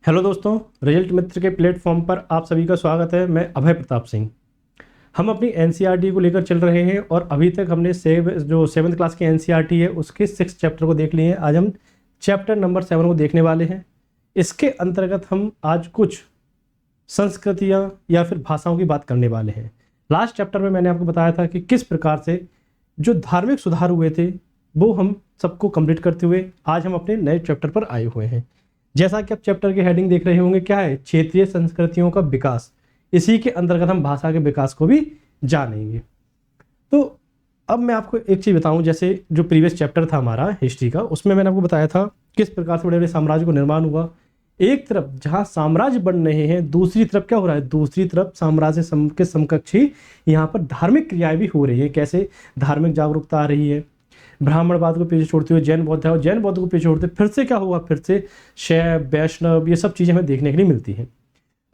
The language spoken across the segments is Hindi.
हेलो दोस्तों, रिजल्ट मित्र के प्लेटफॉर्म पर आप सभी का स्वागत है। मैं अभय प्रताप सिंह। हम अपनी एनसीईआरटी को लेकर चल रहे हैं और अभी तक हमने जो 7th क्लास की एनसीईआरटी है उसके 6 चैप्टर को देख लिए हैं। आज हम चैप्टर नंबर 7 को देखने वाले हैं। इसके अंतर्गत हम आज कुछ संस्कृतियाँ या फिर भाषाओं की बात करने वाले हैं। लास्ट चैप्टर में मैंने आपको बताया था कि किस प्रकार से जो धार्मिक सुधार हुए थे वो हम सबको कंप्लीट करते हुए आज हम अपने नए चैप्टर पर आए हुए हैं। जैसा कि आप चैप्टर की हेडिंग देख रहे होंगे, क्या है? क्षेत्रीय संस्कृतियों का विकास। इसी के अंतर्गत हम भाषा के विकास को भी जानेंगे। तो अब मैं आपको एक चीज़ बताऊं, जैसे जो प्रीवियस चैप्टर था हमारा हिस्ट्री का, उसमें मैंने आपको बताया था किस प्रकार से बड़े बड़े साम्राज्य को निर्माण हुआ। एक तरफ जहां साम्राज्य बन रहे हैं, दूसरी तरफ क्या हो रहा है? दूसरी तरफ साम्राज्य के समकक्ष ही यहाँ पर धार्मिक क्रियाएं भी हो रही है। कैसे? धार्मिक जागरूकता आ रही है। ब्राह्मणवाद को पीछे छोड़ते हुए जैन बौद्ध है, और जैन बौद्ध को पीछे छोड़ते फिर से क्या हुआ? फिर से शैव वैष्णव, ये सब चीज़ें हमें देखने के लिए मिलती हैं।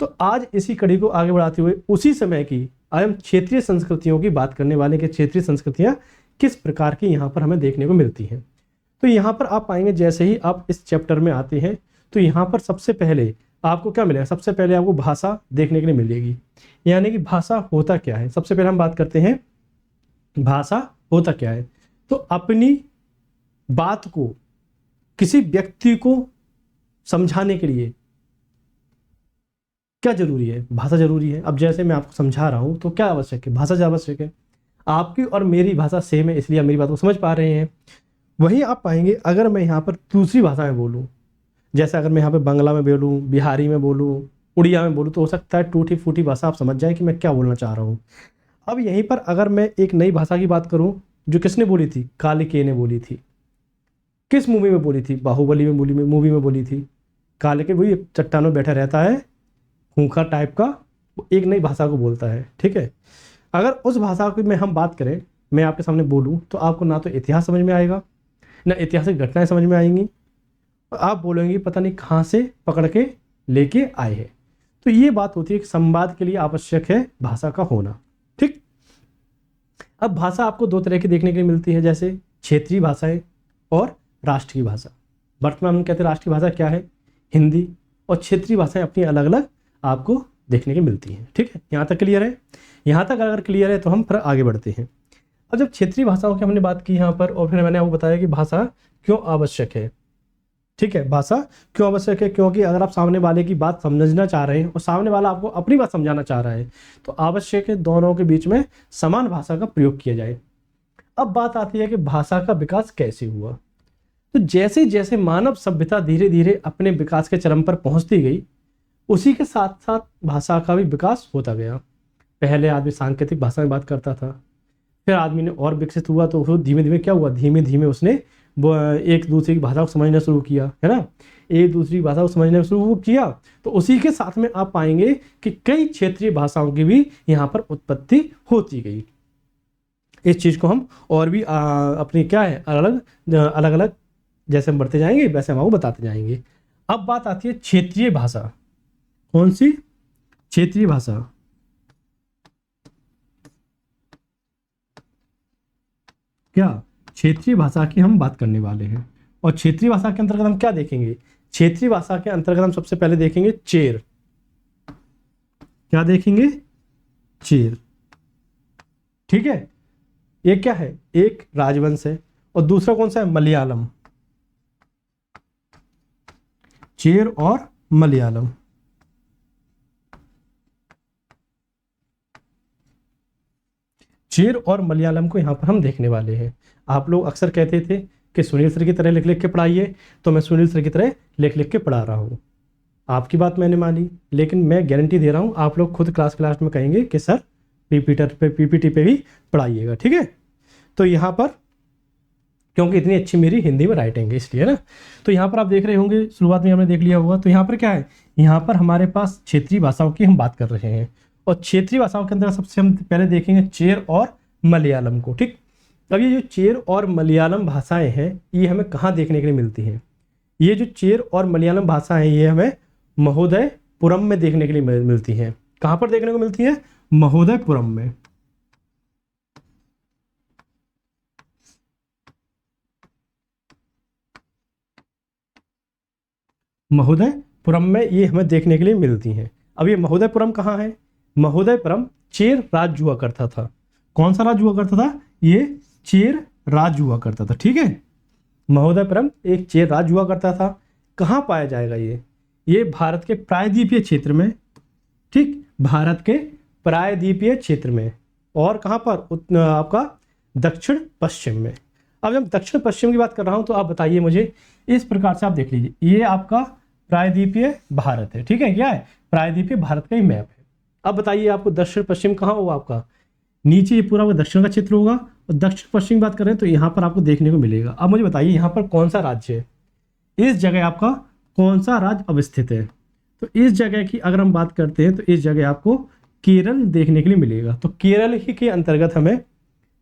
तो आज इसी कड़ी को आगे बढ़ाते हुए उसी समय की आज हम क्षेत्रीय संस्कृतियों की बात करने वाले कि क्षेत्रीय संस्कृतियाँ किस प्रकार की यहाँ पर हमें देखने को मिलती हैं। तो यहाँ पर आप पाएंगे, जैसे ही आप इस चैप्टर में आते हैं तो यहाँ पर सबसे पहले आपको क्या मिलेगा? सबसे पहले आपको भाषा देखने के लिए मिलेगी। यानी कि भाषा होता क्या है। सबसे पहले हम बात करते हैं भाषा होता क्या है। तो अपनी बात को किसी व्यक्ति को समझाने के लिए क्या जरूरी है? भाषा जरूरी है। अब जैसे मैं आपको समझा रहा हूं तो क्या आवश्यक है? भाषा आवश्यक है। आपकी और मेरी भाषा सेम है, इसलिए आप मेरी बात को समझ पा रहे हैं। वहीं आप पाएंगे अगर मैं यहाँ पर दूसरी भाषा में बोलूँ, जैसे अगर मैं यहाँ पे बांग्ला में बोलूँ, बिहारी में बोलूँ, उड़िया में बोलूँ, तो हो सकता है टूटी फूटी भाषा आप समझ जाए कि मैं क्या बोलना चाह रहा हूँ। अब यहीं पर अगर मैं एक नई भाषा की बात करूँ, जो किसने बोली थी? कालिके ने बोली थी। किस मूवी में बोली थी? बाहुबली में मूवी में बोली थी। कालिके वही चट्टानों में बैठा रहता है, खूंखार टाइप का, वो एक नई भाषा को बोलता है। ठीक है। अगर उस भाषा की में हम बात करें, मैं आपके सामने बोलूं, तो आपको ना तो इतिहास समझ में आएगा, ना ऐतिहासिक घटनाएं समझ में आएंगी, और आप बोलेंगे पता नहीं कहाँ से पकड़ के लेके आए हैं। तो ये बात होती है कि संवाद के लिए आवश्यक है भाषा का होना। ठीक। अब भाषा आपको दो तरह की देखने के लिए मिलती है, जैसे क्षेत्रीय भाषाएं और राष्ट्रीय भाषा। वर्तमान में कहते हैं राष्ट्रीय भाषा क्या है? हिंदी। और क्षेत्रीय भाषाएं अपनी अलग अलग आपको देखने की मिलती हैं। ठीक है, यहाँ तक क्लियर है? यहाँ तक अगर क्लियर है तो हम फिर आगे बढ़ते हैं। अब जब क्षेत्रीय भाषाओं की हमने बात की यहाँ पर, और फिर मैंने आपको बताया कि भाषा क्यों आवश्यक है। ठीक है, भाषा क्यों आवश्यक है? क्योंकि अगर आप सामने वाले की बात समझना चाह रहे हैं और सामने वाला आपको अपनी बात समझाना चाह रहा है, तो आवश्यक है दोनों के बीच में समान भाषा का प्रयोग किया जाए। अब बात आती है कि भाषा का विकास कैसे हुआ। तो जैसे जैसे मानव सभ्यता धीरे धीरे अपने विकास के चरम पर पहुंचती गई, उसी के साथ साथ भाषा का भी विकास होता गया। पहले आदमी सांकेतिक भाषा में बात करता था, फिर आदमी ने और विकसित हुआ तो फिर धीमे धीमे क्या हुआ? धीमे धीमे उसने वो एक दूसरे की भाषा को समझना शुरू किया, है ना। एक दूसरी भाषा को समझना शुरू किया, तो उसी के साथ में आप पाएंगे कि कई क्षेत्रीय भाषाओं की भी यहाँ पर उत्पत्ति होती गई। इस चीज़ को हम और भी अपनी क्या है अलग अलग अलग जैसे हम बढ़ते जाएंगे वैसे हम आपको बताते जाएंगे। अब बात आती है क्षेत्रीय भाषा। कौन सी? क्षेत्रीय भाषा। क्या? क्षेत्रीय भाषा की हम बात करने वाले हैं। और क्षेत्रीय भाषा के अंतर्गत हम क्या देखेंगे? क्षेत्रीय भाषा के अंतर्गत हम सबसे पहले देखेंगे चेर। क्या देखेंगे? चेर। ठीक है। एक क्या है? एक राजवंश है, और दूसरा कौन सा है? मलयालम। चेर और मलयालम। चेर और मलयालम को यहाँ पर हम देखने वाले हैं। आप लोग अक्सर कहते थे कि सुनील सर की तरह लिख लिख के पढ़ाइए, तो मैं सुनील सर की तरह लिख लिख के पढ़ा रहा हूँ। आपकी बात मैंने मानी, लेकिन मैं गारंटी दे रहा हूँ आप लोग खुद क्लास क्लास में कहेंगे कि सर पीपीटी पे भी पढ़ाइएगा। ठीक है। तो यहाँ पर क्योंकि इतनी अच्छी मेरी हिंदी में राइटिंग है इसलिए ना। तो यहाँ पर आप देख रहे होंगे, शुरुआत में हमने देख लिया होगा। तो यहाँ पर क्या है? यहाँ पर हमारे पास क्षेत्रीय भाषाओं की हम बात कर रहे हैं, और क्षेत्रीय भाषाओं के अंदर सबसे हम पहले देखेंगे चेर और मलयालम को। ठीक। अब ये जो चेर और मलयालम भाषाएं हैं, ये हमें कहाँ देखने के लिए मिलती हैं? ये जो चेर और मलयालम भाषा है, ये हमें महोदयपुरम में देखने के लिए मिलती हैं। कहाँ पर देखने को मिलती है? महोदयपुरम में। महोदयपुरम पुरम में ये हमें देखने के लिए मिलती हैं। अब ये महोदयपुरम कहाँ है? महोदयपुरम चेर राज्य हुआ करता था। कौन सा राज्य हुआ करता था? ये चेर राज्य हुआ करता था। ठीक है, महोदयपुरम एक चेर राज्य हुआ करता था। कहाँ पाया जाएगा ये भारत के प्रायद्वीपीय क्षेत्र में। ठीक, भारत के प्रायद्वीपीय क्षेत्र में। और कहाँ पर? आपका दक्षिण पश्चिम में। अब जब दक्षिण पश्चिम की बात कर रहा हूँ तो आप बताइए मुझे, इस प्रकार से आप देख लीजिए, ये आपका प्रायद्वीपीय भारत है। ठीक है, क्या है? प्रायद्वीपीय भारत का ही मैप है। अब बताइए आपको दक्षिण पश्चिम कहाँ होगा? आपका नीचे ये पूरा दक्षिण का क्षेत्र होगा, और दक्षिण पश्चिम बात करें तो यहाँ पर आपको देखने को मिलेगा। अब मुझे बताइए यहाँ पर कौन सा राज्य है? इस जगह आपका कौन सा राज्य अवस्थित है? तो इस जगह की अगर हम बात करते हैं तो इस जगह आपको केरल देखने के लिए मिलेगा। तो केरल ही के अंतर्गत हमें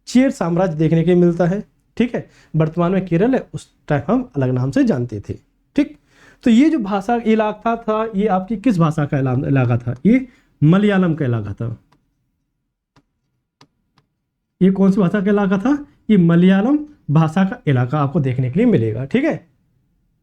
चेर साम्राज्य देखने के लिए मिलता है। ठीक है, वर्तमान में केरल है, उस टाइम हम अलग नाम से जानते थे। ठीक, तो ये जो भाषा इलाका था ये आपकी किस भाषा का इलाका था? ये मलयालम का इलाका था। ये कौन सी भाषा का इलाका था? ये मलयालम भाषा का इलाका आपको देखने के लिए मिलेगा। ठीक है,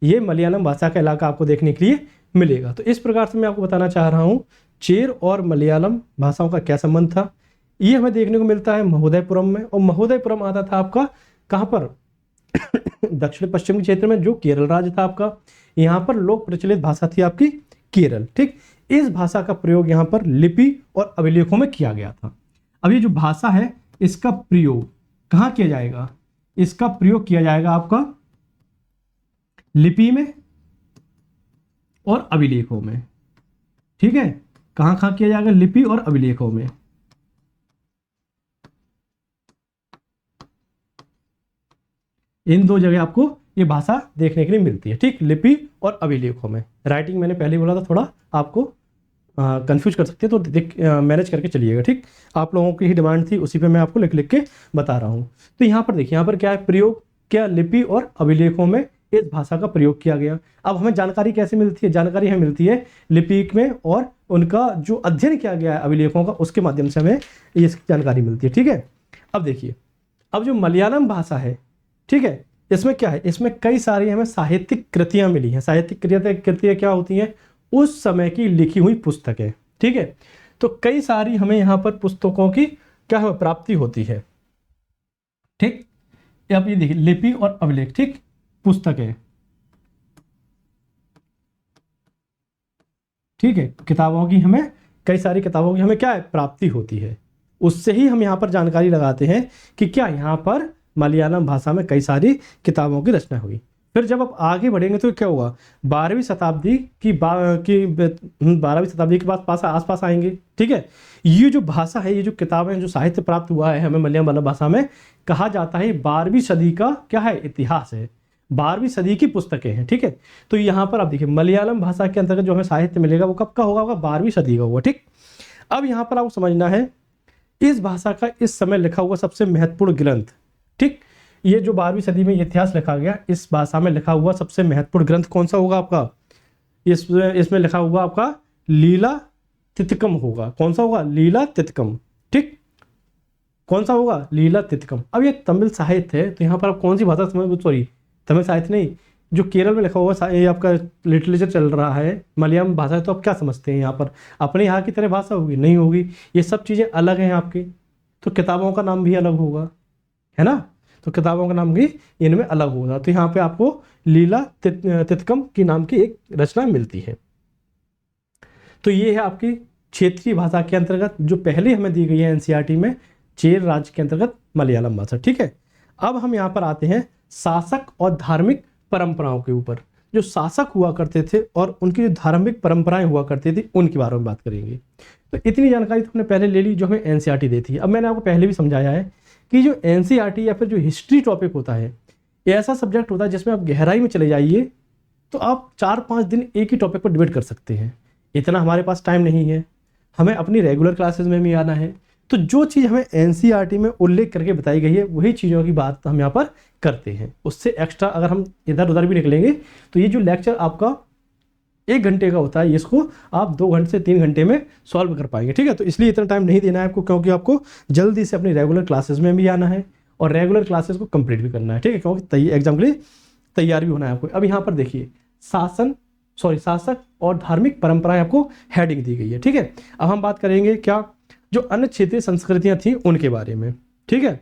ये मलयालम भाषा का इलाका आपको देखने के लिए मिलेगा। तो इस प्रकार से मैं आपको बताना चाह रहा हूँ चेर और मलयालम भाषाओं का क्या संबंध था। ये हमें देखने को मिलता है महोदयपुरम में, और महोदयपुरम आता था आपका कहाँ पर? दक्षिण पश्चिमी क्षेत्र में, जो केरल राज्य था आपका। यहाँ पर लोक प्रचलित भाषा थी आपकी केरल। ठीक, इस भाषा का प्रयोग यहाँ पर लिपि और अभिलेखों में किया गया था। अब ये जो भाषा है इसका प्रयोग कहाँ किया जाएगा? इसका प्रयोग किया जाएगा आपका लिपि में और अभिलेखों में। ठीक है, कहाँ कहाँ किया जाएगा? लिपि और अभिलेखों में। इन दो जगह आपको ये भाषा देखने के लिए मिलती है। ठीक, लिपि और अभिलेखों में। राइटिंग मैंने पहले बोला था, थोड़ा आपको कंफ्यूज कर सकते हैं, तो मैनेज करके चलिएगा। ठीक, आप लोगों की ही डिमांड थी, उसी पे मैं आपको लिख लिख के बता रहा हूँ। तो यहाँ पर देखिए, यहाँ पर क्या है? प्रयोग, क्या लिपि और अभिलेखों में इस भाषा का प्रयोग किया गया। अब हमें जानकारी कैसे मिलती है? जानकारी हमें मिलती है लिपि में, और उनका जो अध्ययन किया गया है अभिलेखों का, उसके माध्यम से हमें ये जानकारी मिलती है। ठीक है, अब देखिए, अब जो मलयालम भाषा है, ठीक है, इसमें क्या है? इसमें कई सारी हमें साहित्यिक कृतियां मिली हैं। साहित्यिक कृतियां क्या होती हैं? उस समय की लिखी हुई पुस्तकें। ठीक है, तो कई सारी हमें यहाँ पर पुस्तकों की क्या है? प्राप्ति होती है। ठीक, अब ये देखिए, लिपि और अभिलेख। ठीक, पुस्तकें। ठीक है, किताबों की हमें, कई सारी किताबों की हमें क्या है? प्राप्ति होती है। उससे ही हम यहाँ पर जानकारी लगाते हैं कि क्या यहाँ पर मलयालम भाषा में कई सारी किताबों की रचना हुई। फिर जब आप आगे बढ़ेंगे तो क्या होगा? 12वीं शताब्दी की 12वीं शताब्दी के आसपास आएंगे। ठीक है, ये जो भाषा है, ये जो किताबें, जो साहित्य प्राप्त हुआ है हमें मलयालम भाषा में, कहा जाता है 12वीं सदी का क्या है? इतिहास है। 12वीं सदी की पुस्तकें हैं। ठीक है, तो यहाँ पर आप देखिए, मलयालम भाषा के अंतर्गत जो हमें साहित्य मिलेगा वो कब का होगा? 12वीं सदी का होगा। ठीक, अब यहाँ पर आपको समझना है, इस भाषा का इस समय लिखा हुआ सबसे महत्वपूर्ण ग्रंथ, ठीक, ये जो 12वीं सदी में इतिहास लिखा गया, इस भाषा में लिखा हुआ सबसे महत्वपूर्ण ग्रंथ कौन सा होगा आपका? इसमें लिखा हुआ आपका लीला तितकम होगा। कौन सा होगा? लीला तितकम। ठीक, कौन सा होगा? लीला तितकम। अब ये तमिल साहित्य है, तो यहाँ पर आप कौन सी भाषा समझ? सॉरी, तमिल साहित्य नहीं, जो केरल में लिखा हुआ ये आपका लिटरेचर चल रहा है, मलयालम भाषा है। तो आप क्या समझते हैं यहाँ पर? अपने यहाँ की तरह भाषा होगी? नहीं होगी। ये सब चीज़ें अलग हैं आपकी, तो किताबों का नाम भी अलग होगा, है ना? तो किताबों का नाम भी इनमें अलग होगा। तो यहाँ पे आपको लीला तितकम की नाम की एक रचना मिलती है। तो ये है आपकी क्षेत्रीय भाषा के अंतर्गत जो पहले हमें दी गई है एनसीईआरटी में, चेर राज्य के अंतर्गत मलयालम भाषा। ठीक है, अब हम यहाँ पर आते हैं शासक और धार्मिक परंपराओं के ऊपर। जो शासक हुआ करते थे और उनकी जो धार्मिक परंपराएं हुआ करती थी, उनके बारे में बात करेंगे। तो इतनी जानकारी तो हमने पहले ले ली जो हमें एनसीईआरटी देती है। अब मैंने आपको पहले भी समझाया है कि जो एनसीईआरटी या फिर जो हिस्ट्री टॉपिक होता है, ये ऐसा सब्जेक्ट होता है जिसमें आप गहराई में चले जाइए तो आप 4-5 दिन एक ही टॉपिक पर डिबेट कर सकते हैं। इतना हमारे पास टाइम नहीं है, हमें अपनी रेगुलर क्लासेस में भी आना है। तो जो चीज़ हमें एनसीईआरटी में उल्लेख करके बताई गई है, वही चीज़ों की बात हम यहाँ पर करते हैं। उससे एक्स्ट्रा अगर हम इधर उधर भी निकलेंगे तो ये जो लेक्चर आपका 1 घंटे का होता है, इसको आप 2 घंटे से 3 घंटे में सॉल्व कर पाएंगे। ठीक है, तो इसलिए इतना टाइम नहीं देना है आपको, क्योंकि आपको जल्दी से अपनी रेगुलर क्लासेस में भी आना है और रेगुलर क्लासेस को कंप्लीट भी करना है। ठीक है, क्योंकि एग्जाम के लिए तैयार भी होना है आपको। अब यहाँ पर देखिए, शासक और धार्मिक परंपराएं आपको हेडिंग दी गई है। ठीक है, अब हम बात करेंगे क्या, जो अन्य क्षेत्रीय संस्कृतियां थी उनके बारे में। ठीक है,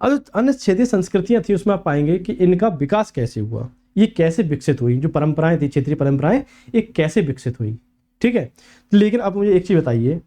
अब जो अन्य क्षेत्रीय संस्कृतियां थी उसमें आप पाएंगे कि इनका विकास कैसे हुआ, ये कैसे विकसित हुई, जो परंपराएं थी क्षेत्रीय परंपराएं ये कैसे विकसित हुई। ठीक है, लेकिन आप मुझे एक चीज बताइए,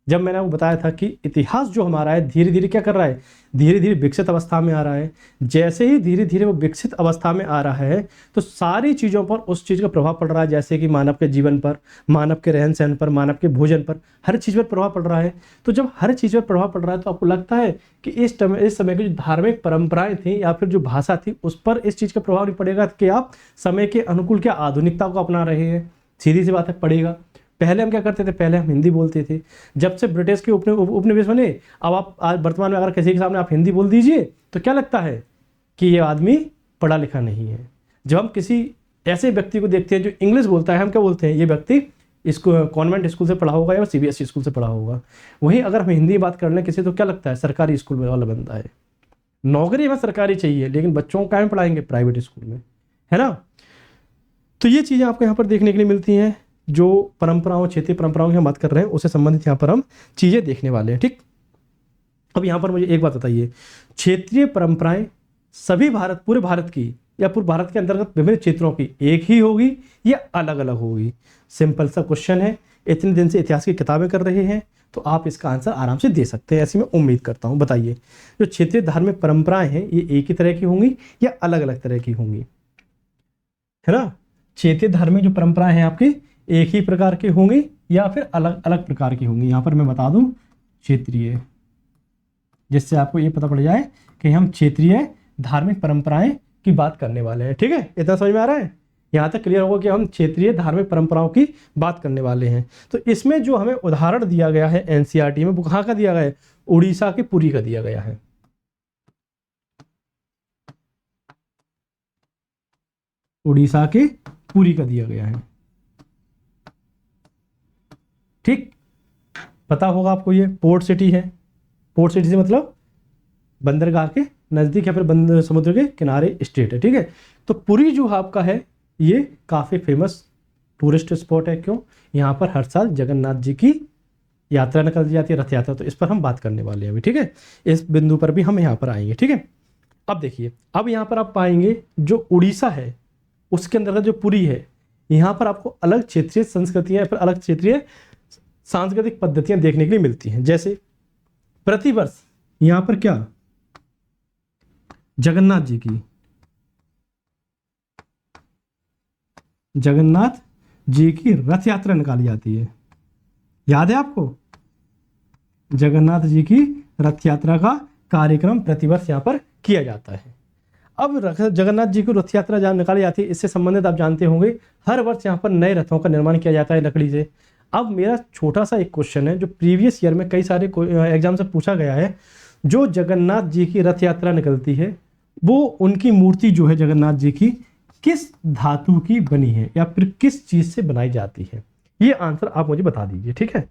जब मैंने आपको बताया था कि इतिहास जो हमारा है धीरे धीरे क्या कर रहा है, धीरे धीरे विकसित अवस्था में आ रहा है। जैसे ही धीरे धीरे वो विकसित अवस्था में आ रहा है तो सारी चीज़ों पर उस चीज़ का प्रभाव पड़ रहा है, जैसे कि मानव के जीवन पर, मानव के रहन सहन पर, मानव के भोजन पर, हर चीज़ पर प्रभाव पड़ रहा है। तो जब हर चीज़ पर प्रभाव पड़ रहा है तो आपको लगता है कि इस समय की जो धार्मिक परंपराएं थी या फिर जो भाषा थी उस पर इस चीज़ का प्रभाव नहीं पड़ेगा कि आप समय के अनुकूल क्या आधुनिकता को अपना रहे हैं। सीधी सी बात है, पड़ेगा। पहले हम क्या करते थे, पहले हम हिंदी बोलते थे। जब से ब्रिटिश के उपनिवेश बने, अब आप आज वर्तमान में अगर किसी के सामने आप हिंदी बोल दीजिए तो क्या लगता है कि ये आदमी पढ़ा लिखा नहीं है। जब हम किसी ऐसे व्यक्ति को देखते हैं जो इंग्लिश बोलता है, हम क्या बोलते हैं, ये व्यक्ति इसको कॉन्वेंट स्कूल से पढ़ा होगा या सीबीएसई स्कूल से पढ़ा होगा। वहीं अगर हम हिंदी बात कर लें किसी तो क्या लगता है, सरकारी स्कूल वाला बनता है। नौकरी में सरकारी चाहिए लेकिन बच्चों को कहाँ पढ़ाएंगे, प्राइवेट स्कूल में, है ना। तो ये चीज़ें आपको यहाँ पर देखने के लिए मिलती हैं। जो परंपराओं, क्षेत्रीय परंपराओं की हम बात कर रहे हैं उससे संबंधित यहाँ पर हम चीज़ें देखने वाले हैं। ठीक, अब यहाँ पर मुझे एक बात बताइए, क्षेत्रीय परंपराएं सभी भारत, पूरे भारत की या पूरे भारत के अंतर्गत विभिन्न क्षेत्रों की एक ही होगी या अलग अलग होगी? सिंपल सा क्वेश्चन है। इतने दिन से इतिहास की किताबें कर रहे हैं तो आप इसका आंसर आराम से दे सकते हैं, ऐसी मैं उम्मीद करता हूँ। बताइए, जो क्षेत्रीय धार्मिक परंपराएं हैं ये एक ही तरह की होंगी या अलग अलग तरह की होंगी, है ना। क्षेत्रीय धार्मिक जो परंपराएं हैं आपकी एक ही प्रकार की होंगी या फिर अलग अलग प्रकार की होंगी। यहाँ पर मैं बता दूं क्षेत्रीय, जिससे आपको ये पता पड़ जाए कि हम क्षेत्रीय धार्मिक परंपराएं की बात करने वाले हैं। ठीक है, इतना समझ में आ रहा है, यहाँ तक क्लियर होगा कि हम क्षेत्रीय धार्मिक परंपराओं की बात करने वाले हैं। तो इसमें जो हमें उदाहरण दिया गया है एनसीईआरटी में, वो कहाँ का दिया गया है, उड़ीसा के पुरी का दिया गया है। उड़ीसा के पुरी का दिया गया है। ठीक, पता होगा आपको, ये पोर्ट सिटी है। पोर्ट सिटी से मतलब बंदरगाह के नज़दीक या फिर समुद्र के किनारे स्टेट है। ठीक है, तो पुरी जो आपका है ये काफ़ी फेमस टूरिस्ट स्पॉट है। क्यों, यहाँ पर हर साल जगन्नाथ जी की यात्रा निकल जाती है, रथ यात्रा। तो इस पर हम बात करने वाले हैं अभी। ठीक है, इस बिंदु पर भी हम यहाँ पर आएंगे। ठीक है, अब देखिए, अब यहाँ पर आप पाएंगे जो उड़ीसा है उसके अंदर जो पुरी है, यहाँ पर आपको अलग क्षेत्रीय संस्कृतियाँ या फिर अलग क्षेत्रीय सांस्कृतिक पद्धतियां देखने के लिए मिलती हैं। जैसे प्रतिवर्ष यहां पर क्या, जगन्नाथ जी की रथ यात्रा निकाली जाती है। याद है आपको, जगन्नाथ जी की रथ यात्रा का कार्यक्रम प्रतिवर्ष यहां पर किया जाता है। अब जगन्नाथ जी को रथ यात्रा जहाँ निकाली जाती है, इससे संबंधित आप जानते होंगे हर वर्ष यहाँ पर नए रथों का निर्माण किया जाता है लकड़ी से। अब मेरा छोटा सा एक क्वेश्चन है जो प्रीवियस ईयर में कई सारे एग्जाम से पूछा गया है, जो जगन्नाथ जी की रथ यात्रा निकलती है वो उनकी मूर्ति जो है जगन्नाथ जी की किस धातु की बनी है या फिर किस चीज से बनाई जाती है? ये आंसर आप मुझे बता दीजिए। ठीक है,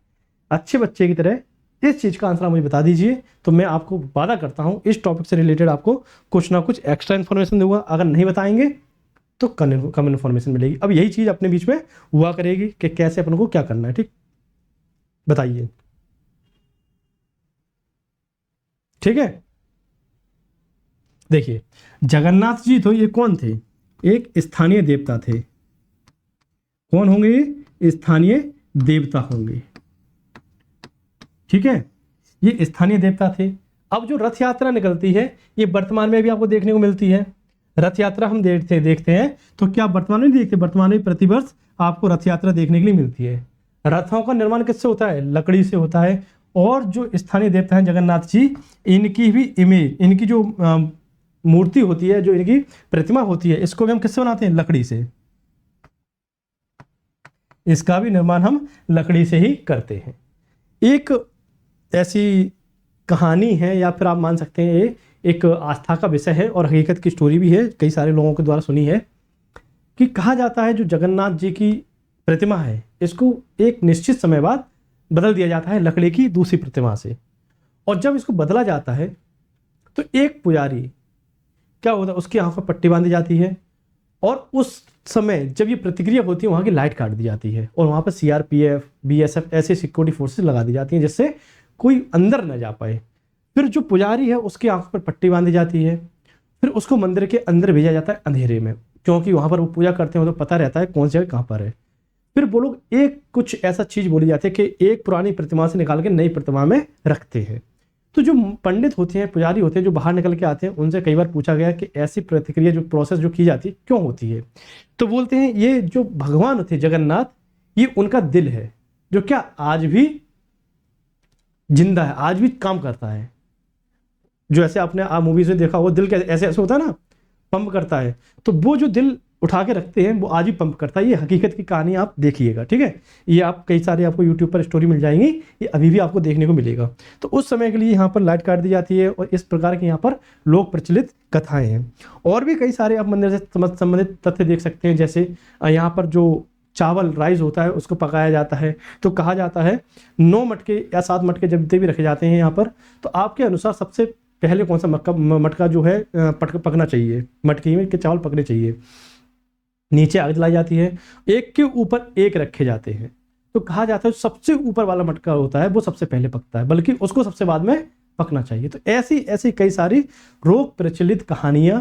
अच्छे बच्चे की तरह इस चीज का आंसर आप मुझे बता दीजिए, तो मैं आपको वादा करता हूं इस टॉपिक से रिलेटेड आपको कुछ ना कुछ एक्स्ट्रा इन्फॉर्मेशन दूंगा। अगर नहीं बताएंगे तो कम इन्फॉर्मेशन मिलेगी। अब यही चीज अपने बीच में हुआ करेगी कि कैसे अपन को क्या करना है। ठीक, बताइए। ठीक है, देखिए, जगन्नाथ जी तो ये कौन थे, एक स्थानीय देवता थे। कौन होंगे ये? स्थानीय देवता होंगे। ठीक है, ये स्थानीय देवता थे। अब जो रथ यात्रा निकलती है ये वर्तमान में भी आपको देखने को मिलती है। रथ यात्रा हम देखते हैं तो क्या वर्तमान में देखते हैं, वर्तमान में प्रतिवर्ष आपको रथ यात्रा देखने के लिए मिलती है। रथों का निर्माण किससे होता है, लकड़ी से होता है। और जो स्थानीय देवता हैं जगन्नाथ जी, इनकी भी इमेज, इनकी जो मूर्ति होती है, जो इनकी प्रतिमा होती है, इसको भी हम किससे बनाते हैं, लकड़ी से। इसका भी निर्माण हम लकड़ी से ही करते हैं। एक ऐसी कहानी है या फिर आप मान सकते हैं ये एक आस्था का विषय है और हकीकत की स्टोरी भी है, कई सारे लोगों के द्वारा सुनी है, कि कहा जाता है जो जगन्नाथ जी की प्रतिमा है इसको एक निश्चित समय बाद बदल दिया जाता है लकड़ी की दूसरी प्रतिमा से। और जब इसको बदला जाता है तो एक पुजारी क्या होता है, उसकी आंखों पर पट्टी बांधी जाती है और उस समय जब ये प्रतिक्रिया होती है वहाँ की लाइट काट दी जाती है और वहाँ पर सीआरपीएफ, बीएसएफ ऐसे सिक्योरिटी फोर्सेस लगा दी जाती हैं जिससे कोई अंदर न जा पाए। फिर जो पुजारी है उसकी आंखों पर पट्टी बांधी जाती है, फिर उसको मंदिर के अंदर भेजा जाता है अंधेरे में, क्योंकि वहाँ पर वो पूजा करते हैं तो पता रहता है कौन सी जगह कहाँ पर है। फिर वो लोग एक कुछ ऐसा चीज़ बोली जाती है कि एक पुरानी प्रतिमा से निकाल के नई प्रतिमा में रखते हैं। तो जो पंडित होते हैं, पुजारी होते हैं, जो बाहर निकल के आते हैं, उनसे कई बार पूछा गया कि ऐसी प्रतिक्रिया जो प्रोसेस जो की जाती है क्यों होती है, तो बोलते हैं ये जो भगवान थे जगन्नाथ, ये उनका दिल है जो क्या आज भी जिंदा है, आज भी काम करता है। जो ऐसे आपने आप मूवीज में देखा वो दिल कैसे ऐसे ऐसे होता है ना, पंप करता है, तो वो जो दिल उठा के रखते हैं वो आज भी पंप करता है। ये हकीकत की कहानी आप देखिएगा, ठीक है। ये आप कई सारे आपको यूट्यूब पर स्टोरी मिल जाएंगी, ये अभी भी आपको देखने को मिलेगा। तो उस समय के लिए यहाँ पर लाइट काट दी जाती है और इस प्रकार की यहाँ पर लोक प्रचलित कथाएं हैं। और भी कई सारे आप मंदिर से संबंधित तथ्य देख सकते हैं, जैसे यहाँ पर जो चावल राइस होता है उसको पकाया जाता है, तो कहा जाता है 9 मटके या 7 मटके जब भी रखे जाते हैं यहाँ पर, तो आपके अनुसार सबसे पहले कौन सा मटका जो है पकना चाहिए, मटके में के चावल पकने चाहिए। नीचे आग जलाई जाती है, एक के ऊपर एक रखे जाते हैं, तो कहा जाता है सबसे ऊपर वाला मटका होता है वो सबसे पहले पकता है, बल्कि उसको सबसे बाद में पकना चाहिए। तो ऐसी ऐसी कई सारी लोक प्रचलित कहानियां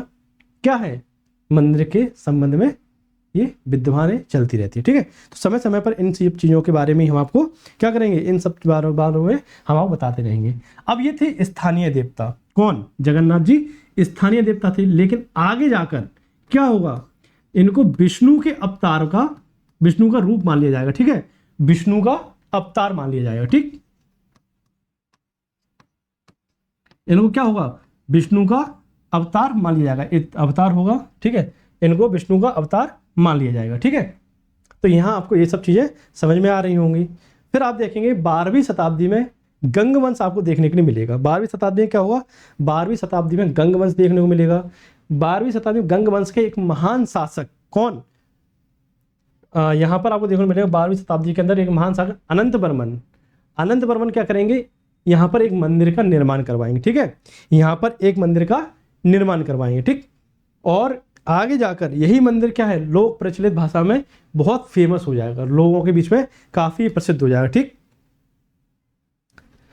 क्या है मंदिर के संबंध में ये विद्यमान चलती रहती है, ठीक है। तो समय समय पर इन सब चीज़ों के बारे में हम आपको क्या करेंगे, इन सब बारों में हम आपको बताते रहेंगे। अब ये थे स्थानीय देवता, कौन, जगन्नाथ जी स्थानीय देवता थे। लेकिन आगे जाकर क्या होगा, इनको विष्णु के अवतार का, विष्णु का रूप मान लिया जाएगा, ठीक है, विष्णु का अवतार मान लिया जाएगा, ठीक। इनको क्या होगा, विष्णु का अवतार मान लिया जाएगा, एक अवतार होगा, ठीक है, इनको विष्णु का अवतार मान लिया जाएगा, ठीक है। तो यहां आपको ये सब चीजें समझ में आ रही होंगी। फिर आप देखेंगे 12वीं शताब्दी में गंगवंश आपको देखने के लिए मिलेगा। 12वीं शताब्दी में क्या हुआ, 12वीं शताब्दी में गंगवंश देखने को मिलेगा। 12वीं शताब्दी में गंगवंश के एक महान शासक कौन, यहां पर आपको देखने को मिलेगा 12वीं शताब्दी के अंदर एक महान शासक अनंत वर्मन। अनंत वर्मन क्या करेंगे, यहां पर एक मंदिर का निर्माण करवाएंगे, ठीक है, यहां पर एक मंदिर का निर्माण करवाएंगे, ठीक। और आगे जाकर यही मंदिर क्या है, लोक प्रचलित भाषा में बहुत फेमस हो जाएगा, लोगों के बीच में काफी प्रसिद्ध हो जाएगा, ठीक।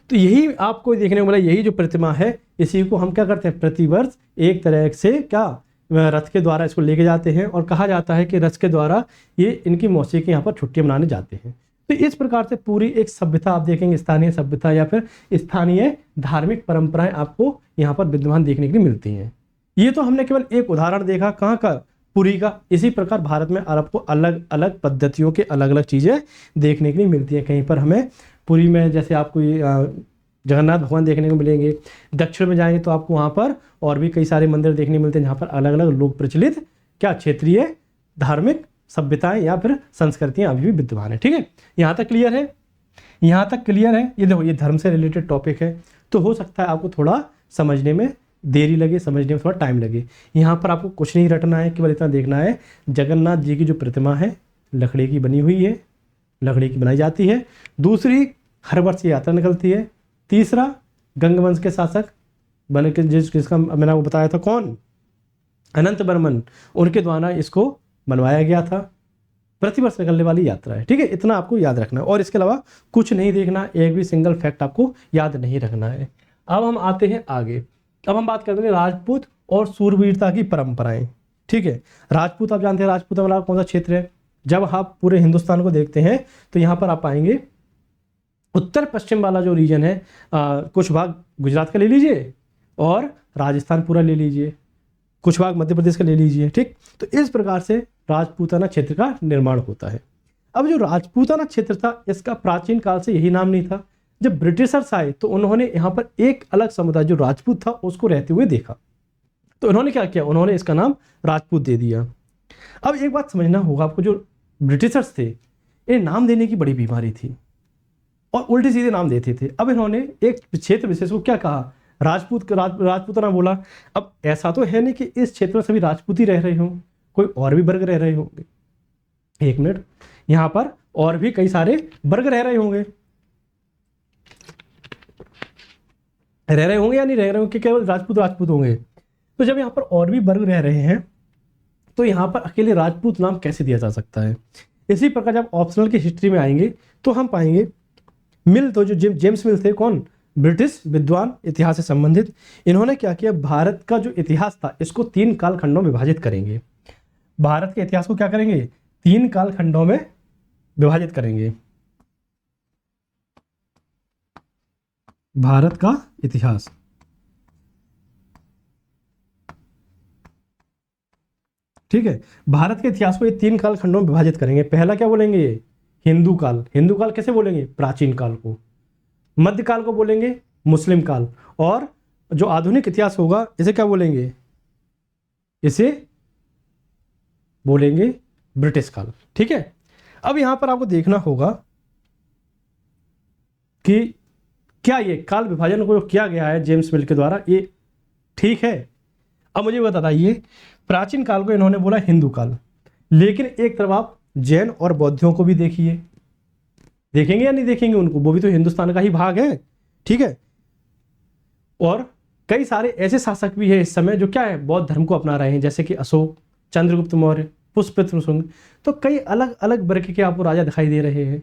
तो यही आपको देखने को मिला, यही जो प्रतिमा है इसी को हम क्या करते हैं, प्रतिवर्ष एक तरह से क्या रथ के द्वारा इसको लेके जाते हैं, और कहा जाता है कि रथ के द्वारा ये इनकी मौसी के यहाँ पर छुट्टियां मनाने जाते हैं। तो इस प्रकार से पूरी एक सभ्यता आप देखेंगे, स्थानीय सभ्यता या फिर स्थानीय धार्मिक परंपराएं आपको यहाँ पर विद्यमान देखने के लिए मिलती हैं। ये तो हमने केवल एक उदाहरण देखा, कहाँ का, पुरी का। इसी प्रकार भारत में आपको अलग अलग पद्धतियों के अलग अलग चीज़ें देखने के लिए मिलती हैं। कहीं पर हमें पुरी में जैसे आपको जगन्नाथ भगवान देखने को मिलेंगे, दक्षिण में जाएंगे तो आपको वहाँ पर और भी कई सारे मंदिर देखने को मिलते हैं जहाँ पर अलग अलग लोक प्रचलित क्या क्षेत्रीय धार्मिक सभ्यताएं या फिर संस्कृतियाँ अभी भी विद्यमान है, ठीक है। यहाँ तक क्लियर है, यहाँ तक क्लियर है। ये देखो, ये धर्म से रिलेटेड टॉपिक है, तो हो सकता है आपको थोड़ा समझने में देरी लगे, समझने में थोड़ा टाइम लगे। यहाँ पर आपको कुछ नहीं रटना है, केवल इतना देखना है जगन्नाथ जी की जो प्रतिमा है लकड़ी की बनी हुई है, लकड़ी की बनाई जाती है। दूसरी, हर वर्ष यात्रा निकलती है। तीसरा, गंगवंश के शासक बने के जिसका मैंने आपको बताया था कौन, अनंत वर्मन, उनके द्वारा इसको बनवाया गया था। प्रतिवर्ष निकलने वाली यात्रा है, ठीक है, इतना आपको याद रखना है और इसके अलावा कुछ नहीं देखना, एक भी सिंगल फैक्ट आपको याद नहीं रखना है। अब हम आते हैं आगे, अब हम बात करते हैं राजपूत और सूरवीरता की परंपराएं, ठीक है। राजपूत आप जानते हैं, राजपूत वाला कौन सा क्षेत्र है। जब आप पूरे हिंदुस्तान को देखते हैं तो यहाँ पर आप पाएंगे उत्तर पश्चिम वाला जो रीजन है, कुछ भाग गुजरात का ले लीजिए और राजस्थान पूरा ले लीजिए, कुछ भाग मध्य प्रदेश का ले लीजिए, ठीक। तो इस प्रकार से राजपूताना क्षेत्र का निर्माण होता है। अब जो राजपूताना क्षेत्र था इसका प्राचीन काल से यही नाम नहीं था। जब ब्रिटिशर्स आए तो उन्होंने यहाँ पर एक अलग समुदाय जो राजपूत था उसको रहते हुए देखा, तो उन्होंने क्या किया, उन्होंने इसका नाम राजपूत दे दिया। अब एक बात समझना होगा आपको, जो ब्रिटिशर्स थे ये नाम देने की बड़ी बीमारी थी और उल्टे सीधे नाम देते थे। अब इन्होंने एक क्षेत्र विशेष को क्या कहा, राजपूताना बोला। अब ऐसा तो है नहीं कि इस क्षेत्र में सभी राजपूत ही रह रहे हों, कोई और भी वर्ग रह रहे होंगे। एक मिनट, यहाँ पर और भी कई सारे वर्ग रह रहे होंगे या नहीं रह रहे होंगे, केवल राजपूत होंगे। तो जब यहाँ पर और भी वर्ग रह रहे हैं तो यहाँ पर अकेले राजपूत नाम कैसे दिया जा सकता है। इसी प्रकार जब ऑप्शनल की हिस्ट्री में आएंगे तो हम पाएंगे मिल, तो जो जेम्स मिल थे, कौन, ब्रिटिश विद्वान, इतिहास से संबंधित, इन्होंने क्या किया, भारत का जो इतिहास था इसको 3 कालखंडों में विभाजित करेंगे। भारत के इतिहास को क्या करेंगे, 3 कालखंडों में विभाजित करेंगे। भारत का इतिहास, ठीक है, भारत के इतिहास को ये 3 कालखंडों में विभाजित करेंगे। पहला क्या बोलेंगे, हिंदू काल। हिंदू काल कैसे बोलेंगे, प्राचीन काल को। मध्यकाल को बोलेंगे मुस्लिम काल। और जो आधुनिक इतिहास होगा इसे क्या बोलेंगे, इसे बोलेंगे ब्रिटिश काल। ठीक है, अब यहां पर आपको देखना होगा कि क्या ये काल विभाजन को किया गया है जेम्स मिल के द्वारा, ये ठीक है। अब मुझे बताइए, प्राचीन काल को इन्होंने बोला हिंदू काल, लेकिन एक तरफ आप जैन और बौद्धियों को भी देखिए, देखेंगे या नहीं देखेंगे उनको, वो भी तो हिंदुस्तान का ही भाग है। ठीक है, और कई सारे ऐसे शासक भी है इस समय जो क्या है, बौद्ध धर्म को अपना रहे हैं, जैसे कि अशोक, चंद्रगुप्त मौर्य, पुष्यमित्र शुंग। तो कई अलग अलग वर्ग के आपको राजा दिखाई दे रहे हैं।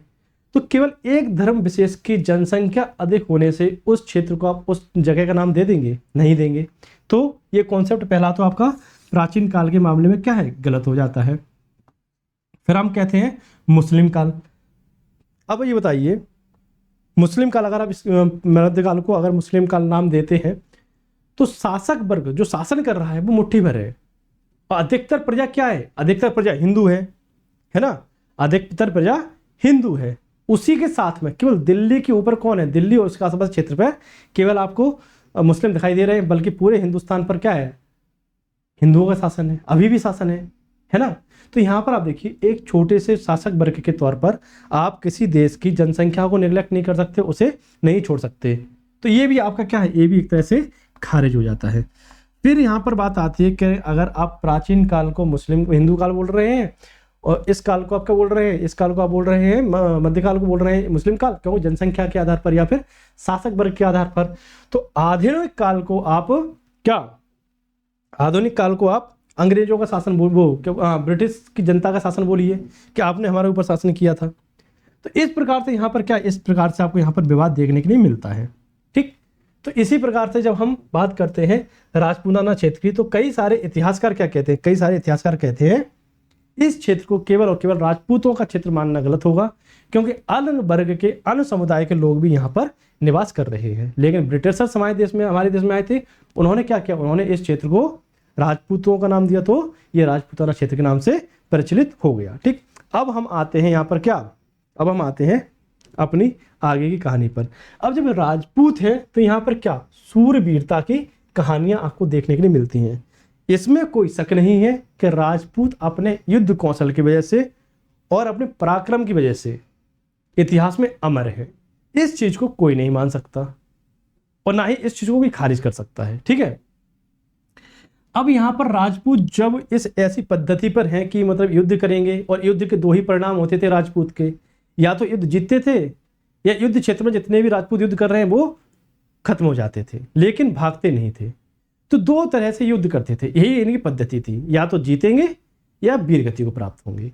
तो केवल एक धर्म विशेष की जनसंख्या अधिक होने से उस क्षेत्र को आप उस जगह का नाम दे देंगे, नहीं देंगे। तो ये कॉन्सेप्ट पहला तो आपका प्राचीन काल के मामले में क्या है, गलत हो जाता है। फिर हम कहते हैं मुस्लिम काल। अब ये बताइए, मुस्लिम काल अगर आप इस मध्यकाल को अगर मुस्लिम काल नाम देते हैं तो शासक वर्ग जो शासन कर रहा है वो मुट्ठी भर है, और अधिकतर प्रजा क्या है, अधिकतर प्रजा हिंदू है ना, अधिकतर प्रजा हिंदू है। उसी के साथ में केवल दिल्ली के ऊपर कौन है, दिल्ली और उसके आसपास क्षेत्र पर केवल आपको मुस्लिम दिखाई दे रहे हैं, बल्कि पूरे हिंदुस्तान पर क्या है, हिंदुओं का शासन है, अभी भी शासन है ना। तो यहाँ पर आप देखिए, एक छोटे से शासक वर्ग के तौर पर आप किसी देश की जनसंख्या को निगलेक्ट नहीं कर सकते, उसे नहीं छोड़ सकते। तो ये भी आपका क्या है, ये भी एक तरह से खारिज हो जाता है। फिर यहाँ पर बात आती है कि अगर आप प्राचीन काल को मुस्लिम हिंदू काल बोल रहे हैं और इस काल को आप क्या बोल रहे हैं, इस काल को आप बोल रहे हैं मध्यकाल को बोल रहे हैं मुस्लिम काल, क्यों, जनसंख्या के आधार पर या फिर शासक वर्ग के आधार पर। तो आधुनिक काल को आप क्या, आधुनिक काल को आप अंग्रेजों का शासन ब्रिटिश की जनता का शासन बोलिए कि आपने हमारे ऊपर शासन किया था। तो इस प्रकार से यहाँ पर क्या, इस प्रकार से आपको यहाँ पर विवाद देखने के लिए मिलता है। ठीक, तो इसी प्रकार से जब हम बात करते हैं राजपूताना क्षेत्र की, तो कई सारे इतिहासकार क्या कहते हैं, कई सारे इतिहासकार कहते हैं इस क्षेत्र को केवल और केवल राजपूतों का क्षेत्र मानना गलत होगा, क्योंकि अन्य वर्ग के, अन्य समुदाय के लोग भी यहाँ पर निवास कर रहे हैं। लेकिन ब्रिटिशर्स हमारे देश में आए थे, उन्होंने क्या किया, उन्होंने इस क्षेत्र को राजपूतों का नाम दिया, तो ये राजपूताना क्षेत्र के नाम से प्रचलित हो गया। ठीक, अब हम आते हैं यहाँ पर क्या, अब हम आते हैं अपनी आगे की कहानी पर। अब जब राजपूत है तो यहाँ पर क्या, सूरवीरता की कहानियां आपको देखने के लिए मिलती हैं। इसमें कोई शक नहीं है कि राजपूत अपने युद्ध कौशल की वजह से और अपने पराक्रम की वजह से इतिहास में अमर है। इस चीज को कोई नहीं मान सकता और ना ही इस चीज को कोई खारिज कर सकता है। ठीक है, अब यहां पर राजपूत जब इस ऐसी पद्धति पर हैं कि मतलब युद्ध करेंगे, और युद्ध के 2 ही परिणाम होते थे राजपूत के, या तो युद्ध जीतते थे या युद्ध क्षेत्र में जितने भी राजपूत युद्ध कर रहे हैं वो खत्म हो जाते थे, लेकिन भागते नहीं थे। तो 2 तरह से युद्ध करते थे, यही इनकी पद्धति थी, या तो जीतेंगे या वीरगति को प्राप्त होंगे।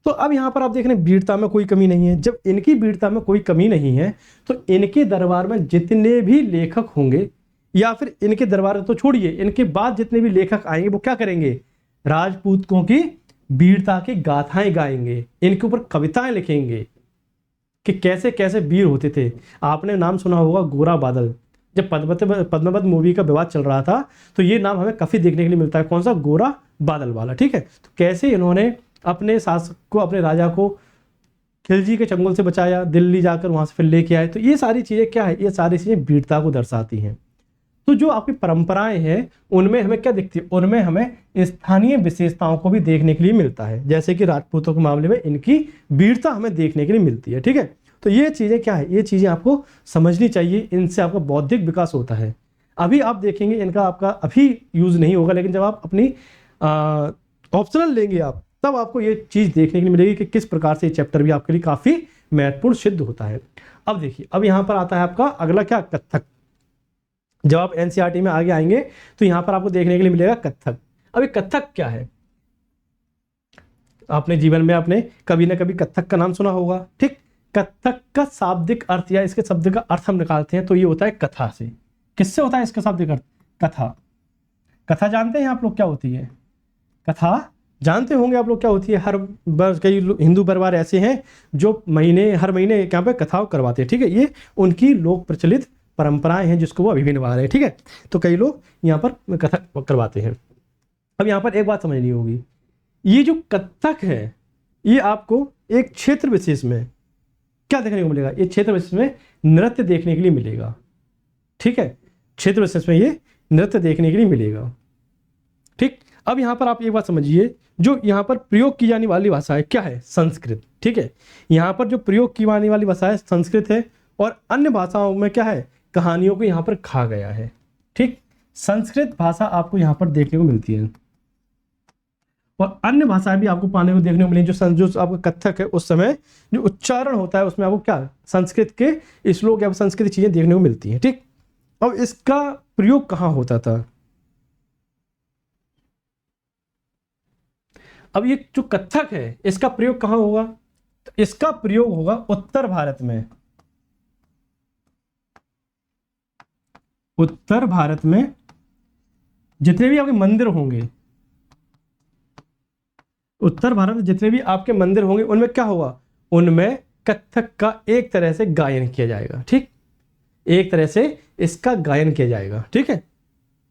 तो अब यहां पर आप देख रहे हैं वीरता में कोई कमी नहीं है। जब इनकी वीरता में कोई कमी नहीं है तो इनके दरबार में जितने भी लेखक होंगे, या फिर इनके दरबार तो छोड़िए, इनके बाद जितने भी लेखक आएंगे वो क्या करेंगे, राजपूतों की वीरता की गाथाएं गाएंगे, इनके ऊपर कविताएं लिखेंगे कि कैसे कैसे वीर होते थे। आपने नाम सुना होगा गोरा बादल, जब पद्मावत मूवी का विवाद चल रहा था तो ये नाम हमें काफी देखने के लिए मिलता है, कौन सा, गोरा बादल वाला। ठीक है, तो कैसे इन्होंने अपने शासक को, अपने राजा को खिलजी के चंगुल से बचाया, दिल्ली जाकर वहां से फिर लेके आए। तो ये सारी चीजें क्या है, ये सारी चीजें वीरता को दर्शाती हैं। तो जो आपकी परंपराएं हैं उनमें हमें क्या दिखती है, उनमें हमें स्थानीय विशेषताओं को भी देखने के लिए मिलता है, जैसे कि राजपूतों के मामले में इनकी वीरता हमें देखने के लिए मिलती है। ठीक है, तो ये चीजें क्या है, ये चीजें आपको समझनी चाहिए, इनसे आपका बौद्धिक विकास होता है। अभी आप देखेंगे इनका आपका अभी यूज नहीं होगा, लेकिन जब आप अपनी ऑप्शनल लेंगे आप, तब आपको ये चीज देखने के लिए मिलेगी कि किस प्रकार से ये चैप्टर भी आपके लिए काफी महत्वपूर्ण सिद्ध होता है। अब देखिए, अब यहाँ पर आता है आपका अगला क्या, कथक। जब आप एनसीईआरटी में आगे आएंगे तो यहाँ पर आपको देखने के लिए मिलेगा कथक। अब ये कथक क्या है, आपने जीवन में आपने कभी ना कभी कथक का नाम सुना होगा, ठीक। कथक का शाब्दिक अर्थ या इसके शब्द का अर्थ हम निकालते हैं तो ये होता है कथा से। किससे होता है इसका शाब्दिक अर्थ? कथा। कथा जानते हैं आप लोग क्या होती है? कथा जानते होंगे आप लोग क्या होती है? हर कई हिंदू परिवार ऐसे हैं जो हर महीने यहाँ पे कथा करवाते हैं, ठीक है। ये उनकी लोक प्रचलित परंपराएं हैं जिसको वो अभी भी निभा रहे हैं, ठीक है। तो कई लोग यहाँ पर कथा करवाते हैं। अब यहाँ पर एक बात समझनी होगी, ये जो कथक है ये आपको एक क्षेत्र विशेष में क्या देखने को मिलेगा? ये क्षेत्र विशेष में नृत्य देखने के लिए मिलेगा, ठीक है। क्षेत्र विशेष में ये नृत्य देखने के लिए मिलेगा, ठीक। अब यहाँ पर आप एक बात समझिए, जो यहाँ पर प्रयोग की जाने वाली भाषा है क्या है? संस्कृत, ठीक है। यहाँ पर जो प्रयोग की जाने वाली भाषा है संस्कृत है, और अन्य भाषाओं में क्या है? कहानियों को यहाँ पर खा गया है, ठीक। संस्कृत भाषा आपको यहाँ पर देखने को मिलती है, और अन्य भाषाएं भी आपको पाने को देखने को मिलेंगी। जो आपका कथक है उस समय जो उच्चारण होता है उसमें आपको क्या संस्कृत के श्लोक या संस्कृत चीजें देखने को मिलती हैं, ठीक। अब इसका प्रयोग कहाँ होता था? अब ये जो कथक है इसका प्रयोग कहाँ होगा? तो इसका प्रयोग होगा उत्तर भारत में। उत्तर भारत में जितने भी आपके मंदिर होंगे, उत्तर भारत में जितने भी आपके मंदिर होंगे उनमें क्या होगा? उनमें कथक का एक तरह से गायन किया जाएगा, ठीक। एक तरह से इसका गायन किया जाएगा, ठीक है।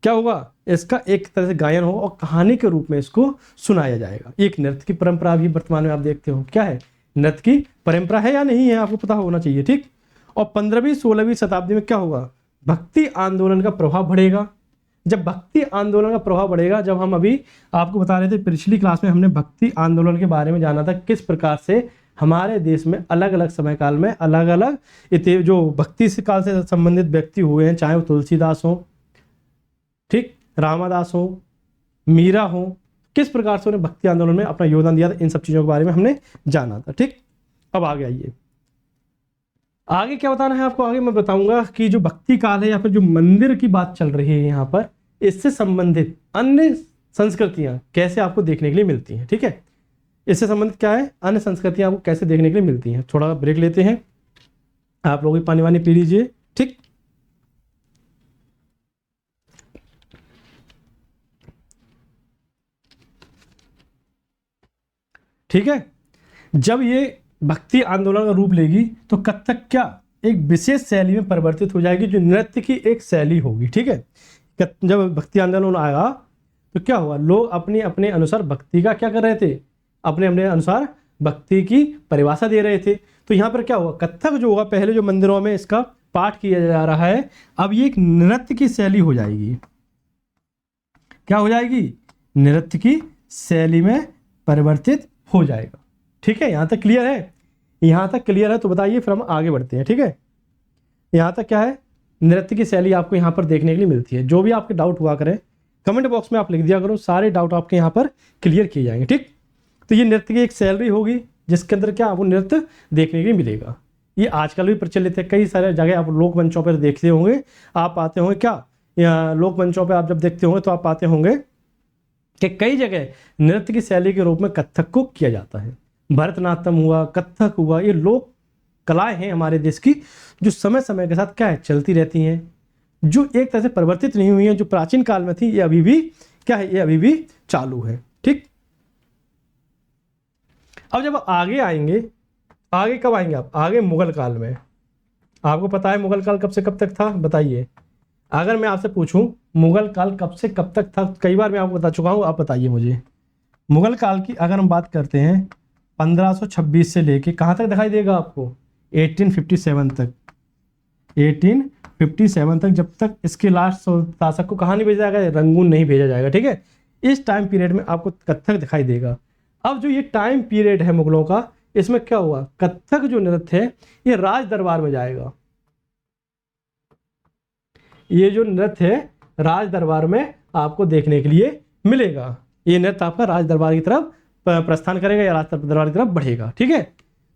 क्या होगा? इसका एक तरह से गायन हो और कहानी के रूप में इसको सुनाया जाएगा। एक नृत्य की परंपरा भी वर्तमान में आप देखते हो, क्या है? नृत्य की परंपरा है या नहीं है आपको पता होना चाहिए, ठीक। और 15वीं 16वीं शताब्दी में क्या होगा? भक्ति आंदोलन का प्रभाव बढ़ेगा। जब भक्ति आंदोलन का प्रभाव बढ़ेगा, जब हम अभी आपको बता रहे थे पिछली क्लास में हमने भक्ति आंदोलन के बारे में जाना था, किस प्रकार से हमारे देश में अलग अलग समय काल में अलग अलग जो भक्ति से काल से संबंधित व्यक्ति हुए हैं, चाहे वो तुलसीदास हो, ठीक, रामादास हो, मीरा हो, किस प्रकार से उन्हें भक्ति आंदोलन में अपना योगदान दिया था, इन सब चीजों के बारे में हमने जाना था, ठीक। अब आगे आइए, आगे क्या बताना है आपको? आगे मैं बताऊंगा कि जो भक्ति काल है या फिर जो मंदिर की बात चल रही है यहाँ पर, इससे संबंधित अन्य संस्कृतियां कैसे आपको देखने के लिए मिलती हैं, ठीक है। इससे संबंधित क्या है? अन्य संस्कृतियां आपको कैसे देखने के लिए मिलती हैं। थोड़ा ब्रेक लेते हैं, आप लोग भी पानी वानी पी लीजिए, ठीक। ठीक है। जब ये भक्ति आंदोलन का रूप लेगी तो कथक क्या एक विशेष शैली में परिवर्तित हो जाएगी, जो नृत्य की एक शैली होगी, ठीक है। जब भक्ति आंदोलन आएगा तो क्या हुआ? लोग अपने अपने अनुसार भक्ति का क्या कर रहे थे? अपने अपने अनुसार भक्ति की परिभाषा दे रहे थे। तो यहाँ पर क्या हुआ? कथक जो होगा, पहले जो मंदिरों में इसका पाठ किया जा रहा है, अब ये एक नृत्य की शैली हो जाएगी। क्या हो जाएगी? नृत्य की शैली में परिवर्तित हो जाएगा, ठीक है। यहाँ तक क्लियर है? यहाँ तक क्लियर है तो बताइए, फिर हम आगे बढ़ते हैं, ठीक है। यहाँ तक क्या है? नृत्य की शैली आपको यहाँ पर देखने के लिए मिलती है। जो भी आपके डाउट हुआ करें कमेंट बॉक्स में आप लिख दिया करो, सारे डाउट आपके यहाँ पर क्लियर किए जाएंगे, ठीक। तो ये नृत्य की एक शैली होगी जिसके अंदर क्या आपको नृत्य देखने के लिए मिलेगा। ये आजकल भी प्रचलित है, कई सारे जगह आप लोक मंचों पर देखते होंगे, आप पाते होंगे क्या, या लोक मंचों पर आप जब देखते होंगे तो आप पाते होंगे कि कई जगह नृत्य की शैली के रूप में कथक को किया जाता है। भरतनाट्यम हुआ, कथक हुआ, ये लोक कलाएं हैं हमारे देश की, जो समय समय के साथ क्या है चलती रहती हैं, जो एक तरह से परिवर्तित नहीं हुई हैं, जो प्राचीन काल में थी ये अभी भी क्या है, ये अभी भी चालू है, ठीक। अब जब आगे आएंगे, आगे कब आएंगे आप? आगे मुगल काल में। आपको पता है मुगल काल कब से कब तक था? बताइए। अगर मैं आपसे पूछूं मुगल काल कब से कब तक था, कई बार मैं आपको बता चुका हूं, आप बताइए मुझे। मुगल काल की अगर हम बात करते हैं 1526 से लेके कहाँ तक दिखाई देगा आपको? 1857 तक। 1857 तक, जब तक इसके लास्ट शासक को कहाँ नहीं भेजा जाएगा? रंगून नहीं भेजा जाएगा, ठीक है। इस टाइम पीरियड में आपको कथक दिखाई देगा। अब जो ये टाइम पीरियड है मुगलों का, इसमें क्या हुआ? कथक जो नृत्य है ये राज दरबार में जाएगा। ये जो नृत्य है राज दरबार में आपको देखने के लिए मिलेगा। ये नृत्य आपका राज दरबार की तरफ प्रस्थान करेगा या राज दरबार की तरफ बढ़ेगा, ठीक है।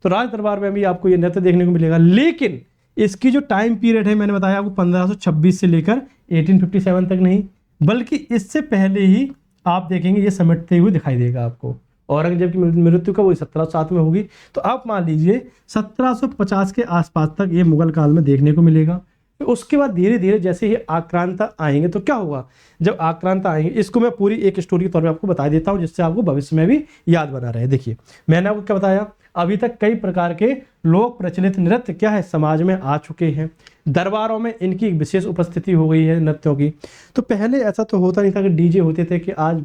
तो राज दरबार में भी आपको ये नृत्य देखने को मिलेगा, लेकिन इसकी जो टाइम पीरियड है मैंने बताया आपको 1526 से लेकर 1857 तक नहीं, बल्कि इससे पहले ही आप देखेंगे ये समेटते हुए दिखाई देगा आपको। औरंगजेब की मृत्यु कब हुई? 1707 में होगी। तो आप मान लीजिए 1750 के आसपास तक ये मुगल काल में देखने को मिलेगा। तो उसके बाद धीरे धीरे जैसे ही आक्रांता आएंगे तो क्या होगा? जब आक्रांता आएंगे, इसको मैं पूरी एक स्टोरी के तौर पे आपको बता देता हूं जिससे आपको भविष्य में भी याद बना रहे। देखिए मैंने आपको क्या बताया, अभी तक कई प्रकार के लोक प्रचलित नृत्य क्या है समाज में आ चुके हैं, दरबारों में इनकी एक विशेष उपस्थिति हो गई है नृत्यों की। तो पहले ऐसा तो होता नहीं था कि डीजे होते थे कि आज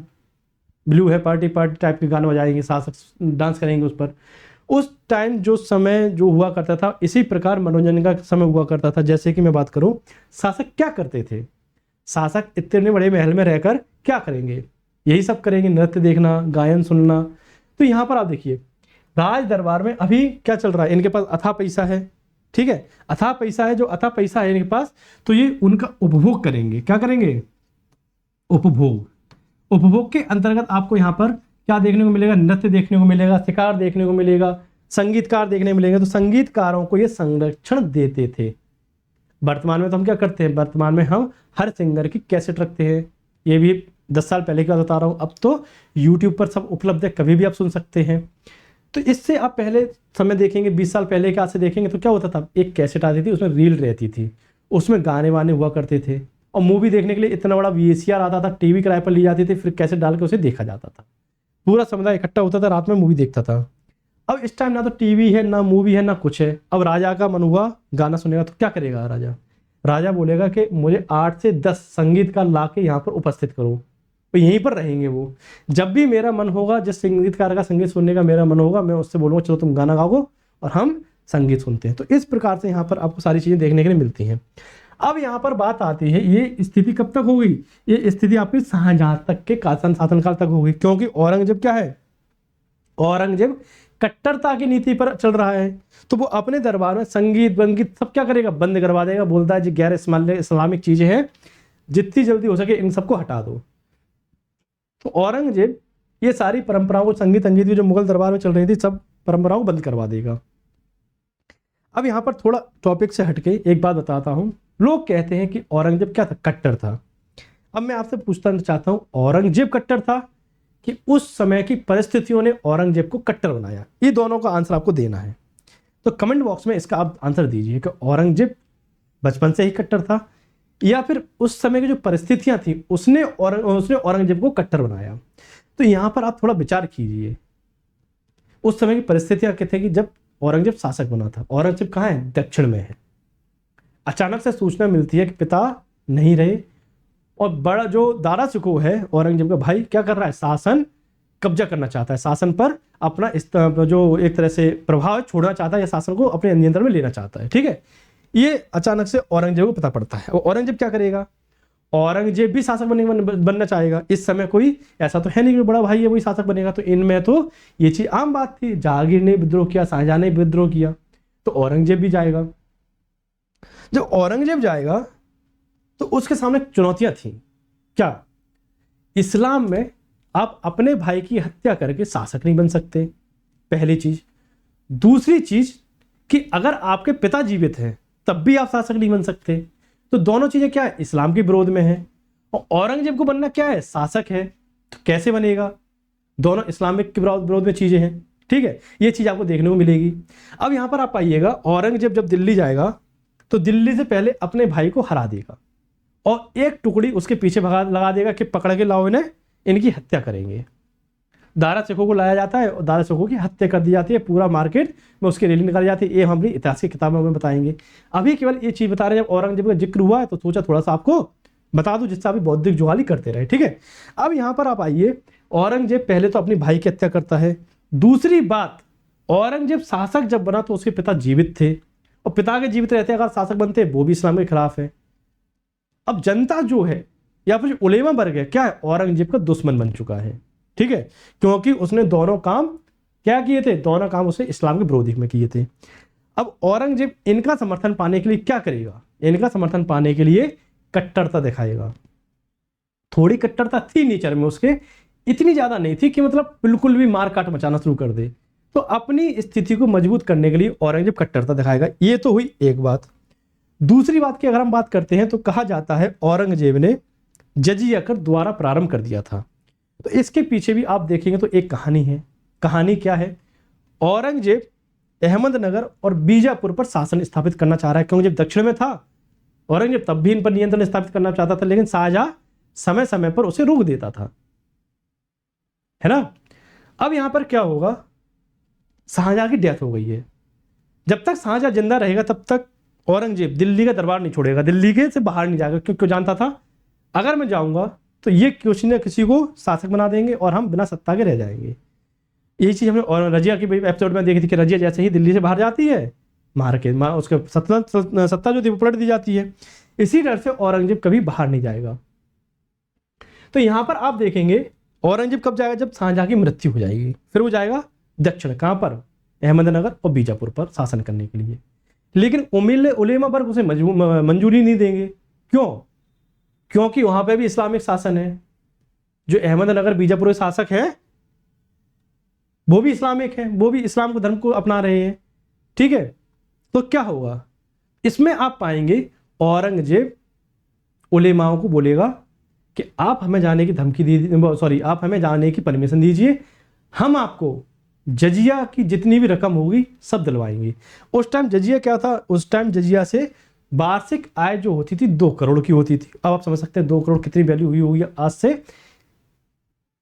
ब्लू है पार्टी पार्टी टाइप के गाने बजाएंगे, शासक डांस करेंगे उस पर। उस टाइम जो समय जो हुआ करता था इसी प्रकार मनोरंजन का समय हुआ करता था। जैसे कि मैं बात करूं, शासक क्या करते थे? शासक इतने बड़े महल में रहकर क्या करेंगे? यही सब करेंगे, नृत्य देखना, गायन सुनना। तो यहाँ पर आप देखिए राज दरबार में अभी क्या चल रहा है, इनके पास अथाह पैसा है, ठीक है, अथाह पैसा है। जो अथाह पैसा है इनके पास, तो ये उनका उपभोग करेंगे। क्या करेंगे? उपभोग। उपभोग के अंतर्गत आपको यहाँ पर क्या देखने को मिलेगा? नृत्य देखने को मिलेगा, शिकार देखने को मिलेगा, संगीतकार देखने को मिलेंगे। तो संगीतकारों को ये संरक्षण देते थे। वर्तमान में तो हम क्या करते हैं, वर्तमान में हम हर सिंगर की कैसेट रखते हैं। ये भी 10 साल पहले की बात बता रहा हूँ, अब तो यूट्यूब पर सब उपलब्ध है, कभी भी आप सुन सकते हैं। तो इससे आप पहले समय देखेंगे, 20 साल पहले के आज से देखेंगे तो क्या होता था, एक कैसेट आती थी, उसमें रील रहती थी, उसमें गाने वाने हुआ करते थे। और मूवी देखने के लिए इतना बड़ा VCR आता था, टीवी किराए पर ली जाती थी, फिर कैसेट डाल के उसे देखा जाता था। पूरा समुदाय इकट्ठा होता था, रात में मूवी देखता था। अब इस टाइम ना तो टीवी है, ना मूवी है, ना कुछ है। अब राजा का मन हुआ गाना सुनेगा तो क्या करेगा राजा? राजा बोलेगा कि मुझे 8 से 10 संगीतकार ला के यहाँ पर उपस्थित करो, तो यहीं पर रहेंगे वो। जब भी मेरा मन होगा, जिस संगीतकार का संगीत सुनने का मेरा मन होगा, मैं उससे बोलूँगा चलो तुम गाना गाओ और हम संगीत सुनते हैं। तो इस प्रकार से यहाँ पर आपको सारी चीज़ें देखने के लिए मिलती हैं। अब यहाँ पर बात आती है, ये स्थिति कब तक हो गई? ये स्थिति आपकी शाहजहां तक के शासनकाल तक हो गई। क्योंकि औरंगजेब क्या है, औरंगजेब कट्टरता की नीति पर चल रहा है। तो वो अपने दरबार में संगीत वंगीत सब क्या करेगा, बंद करवा देगा। बोलता है जी गैर इस्लामिक चीजें हैं, जितनी जल्दी हो सके इन सबको हटा दो। तो औरंगजेब ये सारी परंपराओं को, संगीत संगीत की जो मुगल दरबार में चल रही थी, सब परंपराओं को बंद करवा देगा। अब यहाँ पर थोड़ा टॉपिक से हटके एक बात बताता हूँ। लोग कहते हैं कि औरंगजेब क्या था, कट्टर था। अब मैं आपसे पूछना चाहता हूँ, औरंगजेब कट्टर था कि उस समय की परिस्थितियों ने औरंगजेब को कट्टर बनाया? ये दोनों का आंसर आपको देना है। तो कमेंट बॉक्स में इसका आप आंसर दीजिए कि औरंगजेब बचपन से ही कट्टर था या फिर उस समय की जो परिस्थितियां थी उसने औरंगजेब को कट्टर बनाया। तो यहाँ पर आप थोड़ा विचार कीजिए। उस समय की परिस्थितियां क्या थी कि जब औरंगजेब शासक बना था। औरंगजेब कहाँ है? दक्षिण में है। अचानक से सूचना मिलती है कि पिता नहीं रहे और बड़ा जो दारा शिकोह है औरंगजेब का भाई, क्या कर रहा है, शासन कब्जा करना चाहता है, शासन पर अपना इस जो एक तरह से प्रभाव छोड़ना चाहता है या शासन को अपने नियंत्रण में लेना चाहता है। ठीक है, ये अचानक से औरंगजेब को पता पड़ता है। और औरंगजेब क्या करेगा, औरंगजेब भी शासक बनना चाहेगा। इस समय कोई ऐसा तो है नहीं कि बड़ा भाई है वही शासक बनेगा। तो इनमें तो ये चीज आम बात थी, जहांगीर ने विद्रोह किया, शाहजहां ने विद्रोह किया, तो औरंगजेब भी जाएगा। जब औरंगजेब जाएगा तो उसके सामने चुनौतियां थी। क्या? इस्लाम में आप अपने भाई की हत्या करके शासक नहीं बन सकते, पहली चीज। दूसरी चीज कि अगर आपके पिता जीवित हैं तब भी आप शासक नहीं बन सकते। तो दोनों चीजें क्या है, इस्लाम के विरोध में है। और औरंगजेब को बनना क्या है, शासक है, तो कैसे बनेगा? दोनों इस्लामिक के विरोध में चीजें हैं। ठीक है, ये चीज आपको देखने को मिलेगी। अब यहां पर आप आइएगा, औरंगजेब जब दिल्ली जाएगा तो दिल्ली से पहले अपने भाई को हरा देगा और एक टुकड़ी उसके पीछे लगा देगा कि पकड़ के लाओ इन्हें, इनकी हत्या करेंगे। दारा शिकोह को लाया जाता है और दारा शिकोह की हत्या कर दी जाती है। पूरा मार्केट में उसकी रैली निकाली जाती है। ये हम अपनी इतिहास की किताबों में बताएंगे। अभी केवल ये चीज बता रहे हैं, जब औरंगजेब का जिक्र हुआ है तो सोचा थोड़ा सा आपको बता दूं, जिससे अभी बौद्धिक जुगाली करते रहे। ठीक है, अब यहां पर आप आइए, औरंगजेब पहले तो अपनी भाई की हत्या करता है। दूसरी बात, औरंगजेब शासक जब बना तो उसके पिता जीवित थे, और पिता के जीवित रहते अगर शासक बनते वो भी इस्लाम के खिलाफ है। अब जनता जो है या फिर उलेमा वर्ग है, क्या है, औरंगजेब का दुश्मन बन चुका है। ठीक है, क्योंकि उसने दोनों काम क्या किए थे, दोनों काम उसने इस्लाम के विरोधी में किए थे। अब औरंगजेब इनका समर्थन पाने के लिए क्या करेगा, इनका समर्थन पाने के लिए कट्टरता दिखाएगा। थोड़ी कट्टरता थी नेचर में उसके, इतनी ज्यादा नहीं थी कि मतलब बिल्कुल भी मार काट मचाना शुरू कर दे। तो अपनी स्थिति को मजबूत करने के लिए औरंगजेब कट्टरता दिखाएगा। ये तो हुई एक बात। दूसरी बात की अगर हम बात करते हैं तो कहा जाता है औरंगजेब ने जजिया कर द्वारा प्रारंभ कर दिया था। तो इसके पीछे भी आप देखेंगे तो एक कहानी है। कहानी क्या है? औरंगजेब अहमदनगर और बीजापुर पर शासन स्थापित करना चाह रहा है, क्योंकि जब दक्षिण में था औरंगजेब तब भी इन पर नियंत्रण स्थापित करना चाहता था, लेकिन शाहजहां समय समय पर उसे रोक देता था, है ना। अब यहां पर क्या होगा, शाहजहां की डेथ हो गई है। जब तक शाहजहां जिंदा रहेगा तब तक औरंगजेब दिल्ली का दरबार नहीं छोड़ेगा, दिल्ली के से बाहर नहीं जाएगा, क्योंकि जानता था अगर मैं जाऊंगा तो ये किसी न किसी को शासक बना देंगे और हम बिना सत्ता के रह जाएंगे। यही चीज हमने और रजिया की एपिसोड में देखी थी कि रजिया जैसे ही दिल्ली से बाहर जाती है, मार के उसके सत्ता जो थी वो पलट दी जाती है। इसी डर से औरंगजेब कभी बाहर नहीं जाएगा। तो यहां पर आप देखेंगे औरंगजेब कब जाएगा, जब शाहजहां की मृत्यु हो जाएगी, फिर वो जाएगा दक्षिण, कहां पर, अहमदनगर और बीजापुर पर शासन करने के लिए। लेकिन उलेमा वर्ग उसे मंजूरी नहीं देंगे। क्यों? क्योंकि वहां पे भी इस्लामिक शासन है। जो अहमदनगर बीजापुर के शासक है वो भी इस्लामिक है, वो भी इस्लाम को धर्म को अपना रहे हैं, ठीक है। तो क्या होगा, इसमें आप पाएंगे औरंगजेब उलेमाओं को बोलेगा कि आप हमें जाने की धमकी दीजिए, आप हमें जाने की परमिशन दीजिए, हम आपको जजिया की जितनी भी रकम होगी सब दिलवाएंगे। उस टाइम जजिया क्या था, उस टाइम जजिया से वार्षिक आय जो होती थी 2 करोड़ की होती थी। अब आप समझ सकते हैं 2 करोड़ कितनी वैल्यू हुई होगी, आज से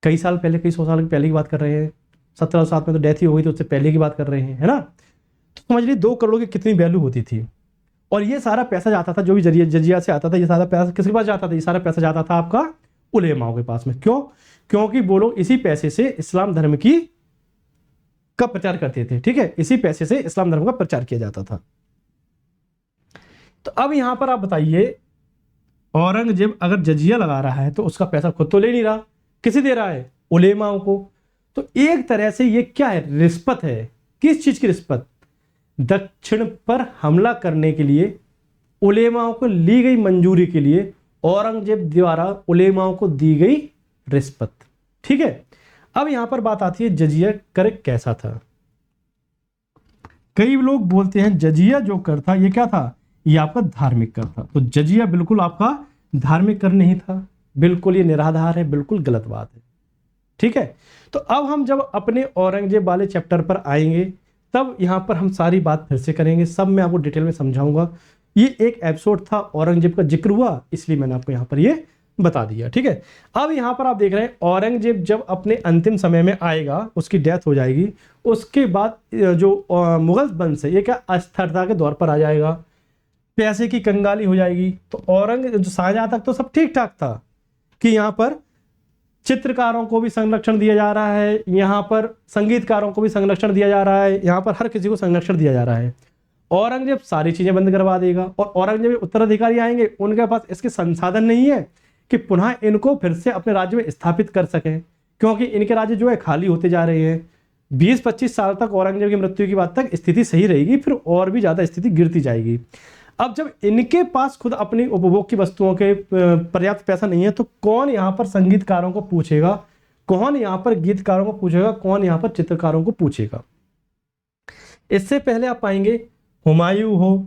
कई साल पहले, कई 100 साल पहले की बात कर रहे हैं। 1707 में तो डेथ ही हो गई, तो उससे पहले की बात कर रहे हैं, है ना। तो समझ लीजिए 2 करोड़ की कितनी वैल्यू होती थी। और ये सारा पैसा जाता था, जो भी जजिया से आता था, ये सारा पैसा किसके पास जाता था, ये सारा पैसा जाता था आपका उलेमाओं के पास में। क्यों? क्योंकि वो लोग इसी पैसे से इस्लाम धर्म का प्रचार करते थे, ठीक है। इसी पैसे से इस्लाम धर्म का प्रचार किया जाता था। तो अब यहां पर आप बताइए, औरंगजेब अगर जजिया लगा रहा है तो उसका पैसा खुद तो ले नहीं रहा, किसे दे रहा है, उलेमाओं को। तो एक तरह से ये क्या है, रिश्वत है। किस चीज की रिश्वत? दक्षिण पर हमला करने के लिए उलेमाओं को ली गई मंजूरी के लिए औरंगजेब द्वारा उलेमाओं को दी गई रिश्वत, ठीक है। अब यहां पर बात आती है जजिया कर कैसा था। कई लोग बोलते हैं जजिया जो कर था ये क्या था, ये आपका धार्मिक कर था। तो जजिया बिल्कुल आपका धार्मिक कर नहीं था, बिल्कुल ये निराधार है, बिल्कुल गलत बात है, ठीक है। तो अब हम जब अपने औरंगजेब वाले चैप्टर पर आएंगे तब यहां पर हम सारी बात फिर से करेंगे, सब मैं आपको डिटेल में समझाऊंगा। ये एक एपिसोड था, औरंगजेब का जिक्र हुआ, इसलिए मैंने आपको यहां पर ये बता दिया, ठीक है। अब यहां पर आप देख रहे हैं औरंगजेब जब अपने अंतिम समय में आएगा, उसकी डेथ हो जाएगी, उसके बाद जो मुगल वंश है ये क्या अस्थिरता के दौर पर आ जाएगा, पैसे की कंगाली हो जाएगी। तो शाहजहां तक तो सब ठीक ठाक था कि यहाँ पर चित्रकारों को भी संरक्षण दिया जा रहा है, यहाँ पर संगीतकारों को भी संरक्षण दिया जा रहा है, यहाँ पर हर किसी को संरक्षण दिया जा रहा है। औरंगजेब सारी चीजें बंद करवा देगा और औरंगजेब उत्तराधिकारी आएंगे, उनके पास इसके संसाधन नहीं है कि पुनः इनको फिर से अपने राज्य में स्थापित कर सकें, क्योंकि इनके राज्य जो है खाली होते जा रहे हैं। 20-25 साल तक औरंगजेब की मृत्यु की बात तक स्थिति सही रहेगी, फिर और भी ज्यादा स्थिति गिरती जाएगी। अब जब इनके पास खुद अपनी उपभोग की वस्तुओं के पर्याप्त पैसा नहीं है तो कौन यहाँ पर संगीतकारों को पूछेगा, कौन यहाँ पर गीतकारों को पूछेगा, कौन यहाँ पर चित्रकारों को पूछेगा। इससे पहले आप पाएंगे हुमायूं हो,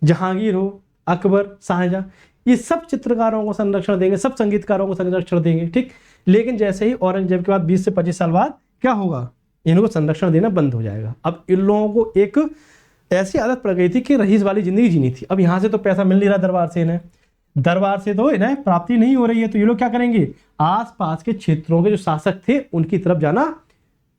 जहांगीर हो, अकबर, शाहजहां, ये सब चित्रकारों को संरक्षण देंगे, सब संगीतकारों को संरक्षण देंगे, ठीक। लेकिन जैसे ही औरंगजेब के बाद 20 से 25 साल बाद क्या होगा, इनको संरक्षण देना बंद हो जाएगा। अब इन लोगों को एक ऐसी आदत पड़ गई थी कि रईस वाली जिंदगी जीनी थी। अब यहां से तो पैसा मिल नहीं रहा दरबार से, इन्हें दरबार से तो इन्हें प्राप्ति नहीं हो रही है, तो ये लोग क्या करेंगे, आसपास के क्षेत्रों के जो शासक थे उनकी तरफ जाना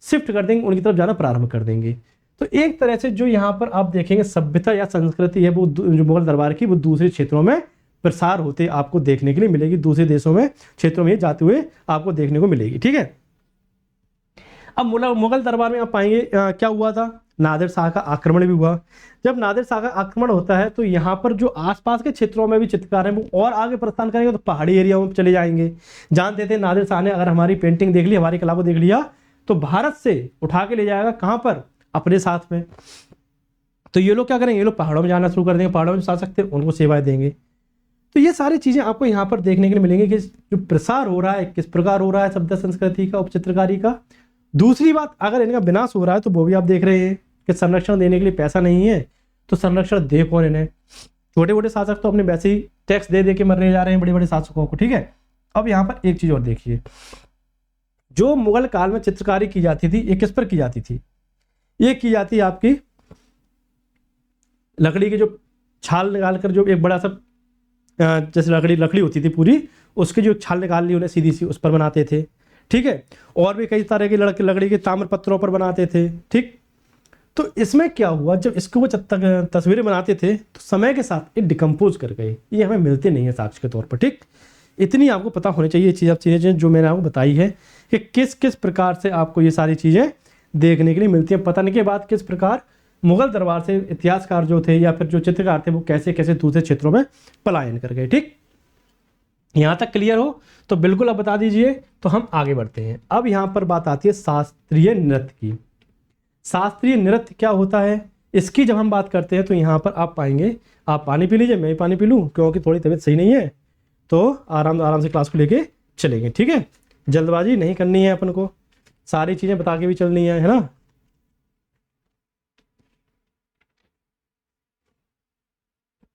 शिफ्ट कर देंगे, उनकी तरफ जाना प्रारंभ कर देंगे। तो एक तरह से जो यहाँ पर आप देखेंगे सभ्यता या संस्कृति है वो जो मुगल दरबार की, वो दूसरे क्षेत्रों में प्रसार होते आपको देखने के लिए मिलेगी, दूसरे देशों में क्षेत्रों में जाते हुए आपको देखने को मिलेगी, ठीक है। अब मुगल दरबार में आप पाएंगे क्या हुआ था, नादिर शाह का आक्रमण भी हुआ। जब नादिर शाह का आक्रमण होता है तो यहाँ पर जो आसपास के क्षेत्रों में भी चित्रकार हैं वो और आगे प्रस्थान करेंगे, तो पहाड़ी एरियाओं में चले जाएंगे। जानते थे नादिर शाह ने अगर हमारी पेंटिंग देख ली, हमारी कला को देख लिया, तो भारत से उठा के ले जाएगा कहाँ पर, अपने साथ में। तो ये लोग क्या करेंगे, ये लोग पहाड़ों में जाना शुरू कर देंगे, पहाड़ों में जा सकते हैं, उनको सेवाएं देंगे। तो ये सारी चीजें आपको यहाँ पर देखने के लिए मिलेंगी कि जो प्रसार हो रहा है किस प्रकार हो रहा है सभ्यता संस्कृति का, उपचित्रकारी का। दूसरी बात, अगर इनका विनाश हो रहा है तो वो भी आप देख रहे हैं कि संरक्षण देने के लिए पैसा नहीं है, तो संरक्षण दे कौन इन्हें। छोटे मोटे शासक तो अपने वैसे ही टैक्स दे दे के मरने जा रहे हैं, बड़े बड़े शासकों को, ठीक है। अब यहाँ पर एक चीज और देखिए, जो मुगल काल में चित्रकारी की जाती थी ये किस पर की जाती थी? ये की जाती है आपकी लकड़ी की जो छाल निकाल कर, जो एक बड़ा सा जैसे लकड़ी होती थी पूरी, उसकी जो छाल निकाल ली उन्हें सीधी सी, उस पर बनाते थे। ठीक है, और भी कई तरह की लकड़ी के ताम्र पत्रों पर बनाते थे। ठीक, तो इसमें क्या हुआ, जब इसको वो तस्वीरें बनाते थे तो समय के साथ ये डिकम्पोज कर गए, ये हमें मिलते नहीं है साक्ष्य के तौर पर। ठीक, इतनी आपको पता होनी चाहिए चीज़ें जो मैंने आपको बताई है कि किस किस प्रकार से आपको ये सारी चीज़ें देखने के लिए मिलती हैं। पतन के बाद किस प्रकार मुगल दरबार से इतिहासकार जो थे या फिर जो चित्रकार थे वो कैसे कैसे दूसरे क्षेत्रों में पलायन कर गए। ठीक, यहाँ तक क्लियर हो तो बिल्कुल अब बता दीजिए। तो हम आगे बढ़ते हैं। अब यहाँ पर बात आती है शास्त्रीय नृत्य की। शास्त्रीय नृत्य क्या होता है, इसकी जब हम बात करते हैं तो यहाँ पर आप पाएंगे, आप पानी पी लीजिए, मैं भी पानी पी लूँ क्योंकि थोड़ी तबीयत सही नहीं है, तो आराम से क्लास को लेके चलेंगे। ठीक है, जल्दबाजी नहीं करनी है, अपन को सारी चीज़ें बता के भी चलनी है ना।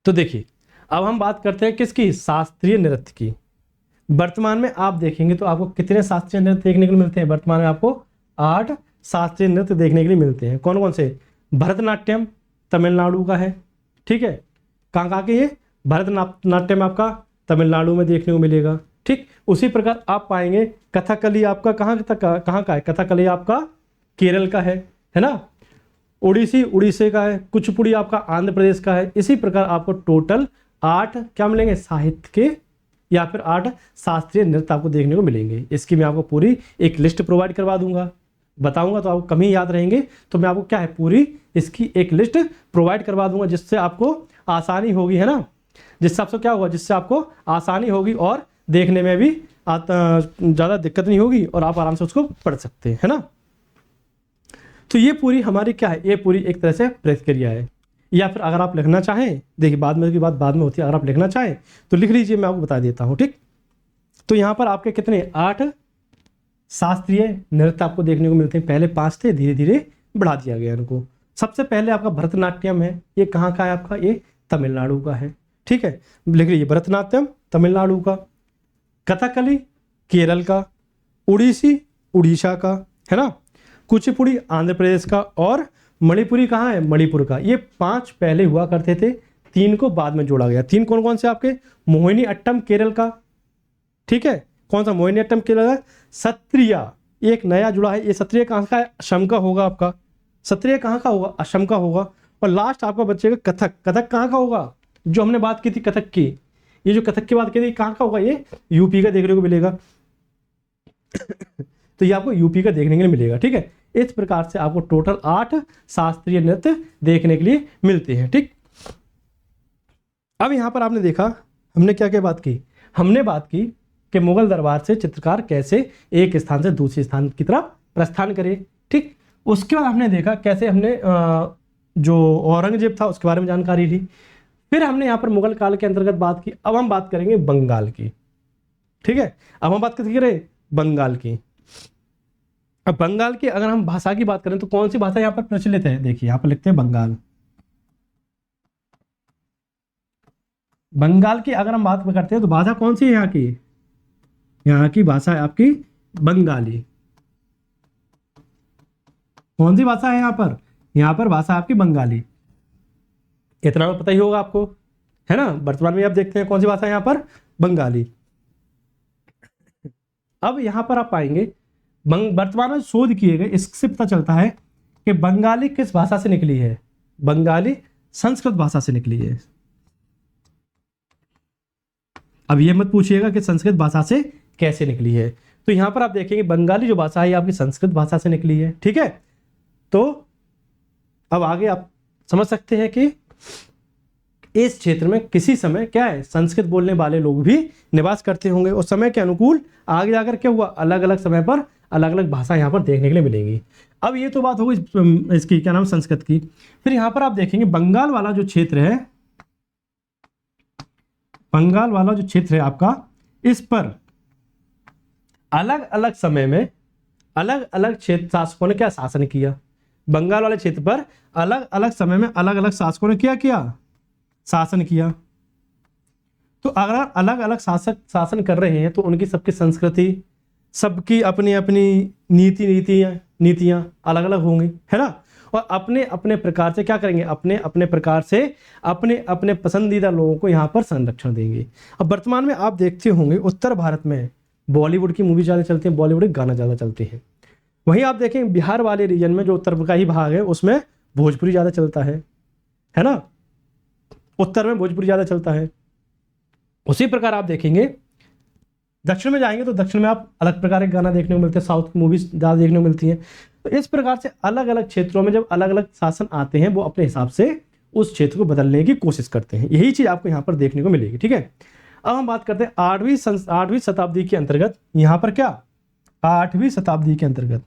तो देखिए, अब हम बात करते हैं किसकी, शास्त्रीय नृत्य की। वर्तमान में आप देखेंगे तो आपको कितने शास्त्रीय नृत्य देखने को मिलते हैं? वर्तमान में आपको 8 शास्त्रीय नृत्य देखने के लिए मिलते हैं। कौन कौन से? भरतनाट्यम तमिलनाडु का है। ठीक है, कहाँ के ये? भरतनाट्यम आपका तमिलनाडु में देखने को मिलेगा। ठीक, उसी प्रकार आप पाएंगे कथकली आपका कहाँ का है? कथकली आपका केरल का है ना। ओडिसी उड़ीसे का है। कुचिपुड़ी आपका आंध्र प्रदेश का है। इसी प्रकार आपको टोटल 8 क्या मिलेंगे? साहित्य के या फिर 8 शास्त्रीय नृत्य आपको देखने को मिलेंगे। इसकी मैं आपको पूरी एक लिस्ट प्रोवाइड करवा दूंगा, बताऊंगा तो आपको कम ही याद रहेंगे, तो मैं आपको क्या है पूरी इसकी एक लिस्ट प्रोवाइड करवा दूंगा, जिससे आपको आसानी होगी, है ना। जिससे आपसे क्या होगा, जिससे आपको आसानी होगी और देखने में भी ज़्यादा दिक्कत नहीं होगी और आप आराम से उसको पढ़ सकते हैं, है ना। तो ये पूरी हमारी क्या है, ये पूरी एक तरह से प्रक्रिया है। या फिर अगर आप लिखना चाहें, देखिए बाद में की बात बाद में होती है, अगर आप लिखना चाहें तो लिख लीजिए, मैं आपको बता देता हूँ। ठीक, तो यहाँ पर आपके कितने 8 शास्त्रीय नृत्य आपको देखने को मिलते हैं। पहले 5 थे, धीरे धीरे बढ़ा दिया गया इनको। सबसे पहले आपका भरतनाट्यम है। ये कहाँ का है आपका? ये तमिलनाडु का है। ठीक है, लिख लीजिए, भरतनाट्यम तमिलनाडु का, कथकली केरल का, उड़ीसी उड़ीसा का, है ना, कुचिपुड़ी आंध्र प्रदेश का और मणिपुरी कहाँ है? मणिपुर का। ये 5 पहले हुआ करते थे, 3 को बाद में जोड़ा गया। 3 कौन कौन से आपके? मोहिनी अट्टम केरल का। ठीक है, कौन सा? मोहिनी अट्टम केरल का। सत्रिया एक नया जुड़ा है। ये सत्रिया कहाँ का है? असम का होगा आपका। सत्रिया कहाँ का होगा? असम का होगा। और लास्ट आपका बचेगा कथक। कथक कहाँ का होगा? जो हमने बात की थी कथक की, ये जो कथक की बात की थी कहाँ का होगा? ये यूपी का देखने को मिलेगा। तो ये आपको यूपी का देखने के लिए मिलेगा। ठीक है, इस प्रकार से आपको टोटल 8 शास्त्रीय नृत्य देखने के लिए मिलते हैं। ठीक, अब यहां पर आपने देखा हमने क्या क्या बात की? हमने बात की कि मुगल दरबार से चित्रकार कैसे एक स्थान से दूसरे स्थान की तरफ प्रस्थान करे। ठीक, उसके बाद हमने देखा कैसे हमने जो औरंगजेब था उसके बारे में जानकारी ली। फिर हमने यहाँ पर मुगल काल के अंतर्गत बात की। अब हम बात करेंगे बंगाल की। ठीक है, अब हम बात करें बंगाल की। अब बंगाल की अगर हम भाषा की बात करें तो कौन सी भाषा यहाँ पर प्रचलित है? देखिए यहाँ पर लिखते हैं बंगाल। बंगाल की अगर हम बात करते हैं तो भाषा कौन सी है यहाँ की? यहाँ की भाषा है आपकी बंगाली। कौन सी भाषा है यहाँ पर? यहाँ पर भाषा आपकी बंगाली। इतना तो पता ही होगा आपको, है ना। वर्तमान में आप देखते हैं कौन सी भाषा है यहाँ पर? बंगाली। अब यहाँ पर आप पाएंगे वर्तमान में शोध किए गए, इससे पता चलता है कि बंगाली किस भाषा से निकली है? बंगाली संस्कृत भाषा से निकली है। अब ये मत पूछिएगा कि संस्कृत भाषा से कैसे निकली है, तो यहां पर आप देखेंगे बंगाली जो भाषा है आपकी संस्कृत भाषा से निकली है। ठीक है, तो अब आगे आप समझ सकते हैं कि इस क्षेत्र में किसी समय क्या है, संस्कृत बोलने वाले लोग भी निवास करते होंगे और समय के अनुकूल आगे जाकर क्या हुआ, अलग अलग समय पर अलग अलग भाषा यहाँ पर देखने के लिए मिलेंगी। अब ये तो बात होगी इसकी क्या नाम, संस्कृत की। फिर यहाँ पर आप देखेंगे बंगाल वाला जो क्षेत्र है, बंगाल वाला जो क्षेत्र है आपका, इस पर अलग अलग समय में अलग अलग क्षेत्र शासकों ने क्या शासन किया। बंगाल वाले क्षेत्र पर अलग अलग समय में अलग अलग शासकों ने क्या किया, शासन किया। तो अगर अलग अलग शासक शासन कर रहे हैं तो उनकी सबकी संस्कृति, सबकी अपनी अपनी नीतियाँ अलग अलग होंगी, है ना। और अपने अपने प्रकार से क्या करेंगे, अपने अपने प्रकार से अपने अपने पसंदीदा लोगों को यहाँ पर संरक्षण देंगे। अब वर्तमान में आप देखते होंगे उत्तर भारत में बॉलीवुड की मूवी ज़्यादा चलती हैं, बॉलीवुड के गाना ज़्यादा चलते हैं। वहीं आप देखें बिहार वाले रीजन में जो उत्तर का ही भाग है उसमें भोजपुरी ज़्यादा चलता है ना। उत्तर में भोजपुरी ज़्यादा चलता है। उसी प्रकार आप देखेंगे दक्षिण में जाएंगे तो दक्षिण में आप अलग प्रकार के गाना देखने को मिलते हैं, साउथ की मूवीज ज़्यादा देखने को मिलती हैं। तो इस प्रकार से अलग अलग क्षेत्रों में जब अलग अलग शासन आते हैं वो अपने हिसाब से उस क्षेत्र को बदलने की कोशिश करते हैं। यही चीज़ आपको यहाँ पर देखने को मिलेगी, ठीक है। अब हम बात करते हैं 8वीं शताब्दी के अंतर्गत, यहाँ पर क्या 8वीं शताब्दी के अंतर्गत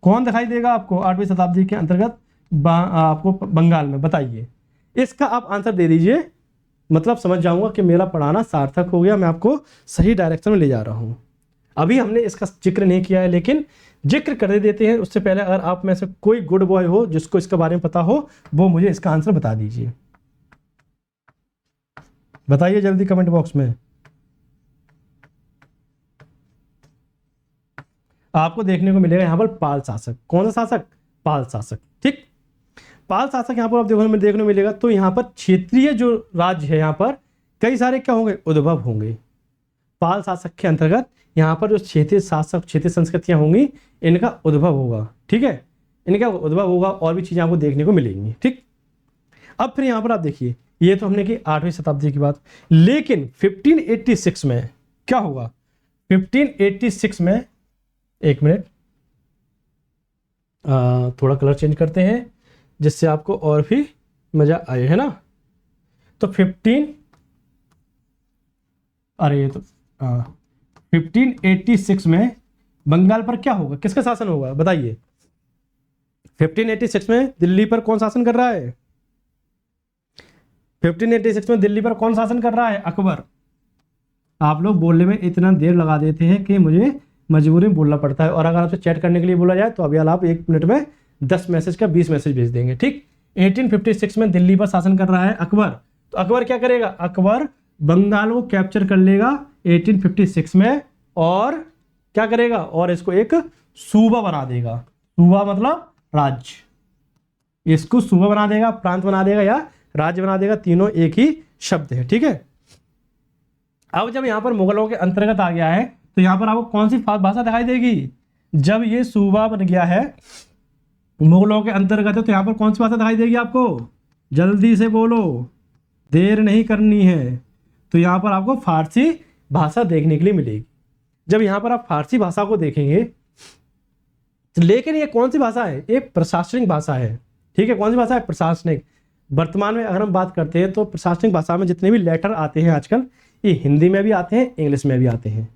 कौन दिखाई देगा आपको 8वीं शताब्दी के अंतर्गत आपको बंगाल में, बताइए। इसका आप आंसर दे दीजिए, मतलब समझ जाऊंगा कि मेरा पढ़ाना सार्थक हो गया, मैं आपको सही डायरेक्शन में ले जा रहा हूं। अभी हमने इसका जिक्र नहीं किया है लेकिन जिक्र कर देते हैं। उससे पहले अगर आप में से कोई गुड बॉय हो जिसको इसके बारे में पता हो वो मुझे इसका आंसर बता दीजिए, बताइए जल्दी कमेंट बॉक्स में। आपको देखने को मिलेगा यहाँ पर पाल शासक। कौन सा शासक, पाल शासक, ठीक। पाल शासक यहाँ पर आप देखने को मिलेगा। तो यहाँ पर क्षेत्रीय जो राज्य है यहाँ पर कई सारे क्या होंगे, उद्भव होंगे। पाल शासक के अंतर्गत यहाँ पर जो क्षेत्रीय शासक क्षेत्रीय संस्कृतियाँ होंगी इनका उद्भव होगा, ठीक है, इनका उद्भव होगा और भी चीज़ें आपको देखने को मिलेंगी, ठीक। अब फिर यहाँ पर आप देखिए, ये तो हमने की 8वीं शताब्दी की बात, लेकिन 1586 में क्या होगा। 1586 में, एक मिनट, थोड़ा कलर चेंज करते हैं जिससे आपको और भी मजा आए, है ना। तो 1586 में बंगाल पर क्या होगा, किसका शासन होगा बताइए। 1586 में दिल्ली पर कौन शासन कर रहा है, 1586 में दिल्ली पर कौन शासन कर रहा है, अकबर। आप लोग बोलने में इतना देर लगा देते हैं कि मुझे मजबूरी में बोलना पड़ता है, और अगर आपसे चैट करने के लिए बोला जाए तो अभी आप 1 मिनट में 10 मैसेज का 20 मैसेज भेज देंगे, ठीक। 1856 में दिल्ली पर शासन कर रहा है अकबर। तो अकबर क्या करेगा, अकबर बंगाल को कैप्चर कर लेगा 1856 में, और क्या करेगा, और इसको एक सूबा बना देगा। सूबा मतलब राज्य, इसको सूबा बना देगा, प्रांत बना देगा या राज्य बना देगा, तीनों एक ही शब्द है, ठीक है। अब जब यहाँ पर मुगलों के अंतर्गत आ गया है तो यहाँ पर आपको कौन सी भाषा दिखाई देगी, जब ये सूबा बन गया है मुगलों के अंतर्गत है तो यहाँ पर कौन सी भाषा दिखाई देगी आपको, जल्दी से बोलो, देर नहीं करनी है। तो यहाँ पर आपको फारसी भाषा देखने के लिए मिलेगी। जब यहाँ पर आप फारसी भाषा को देखेंगे, लेकिन ये कौन सी भाषा है, एक प्रशासनिक भाषा है, ठीक है। कौन सी भाषा है, प्रशासनिक। वर्तमान में अगर हम बात करते हैं तो प्रशासनिक भाषा में जितने भी लेटर आते हैं आजकल, ये हिंदी में भी आते हैं, इंग्लिश में भी आते हैं,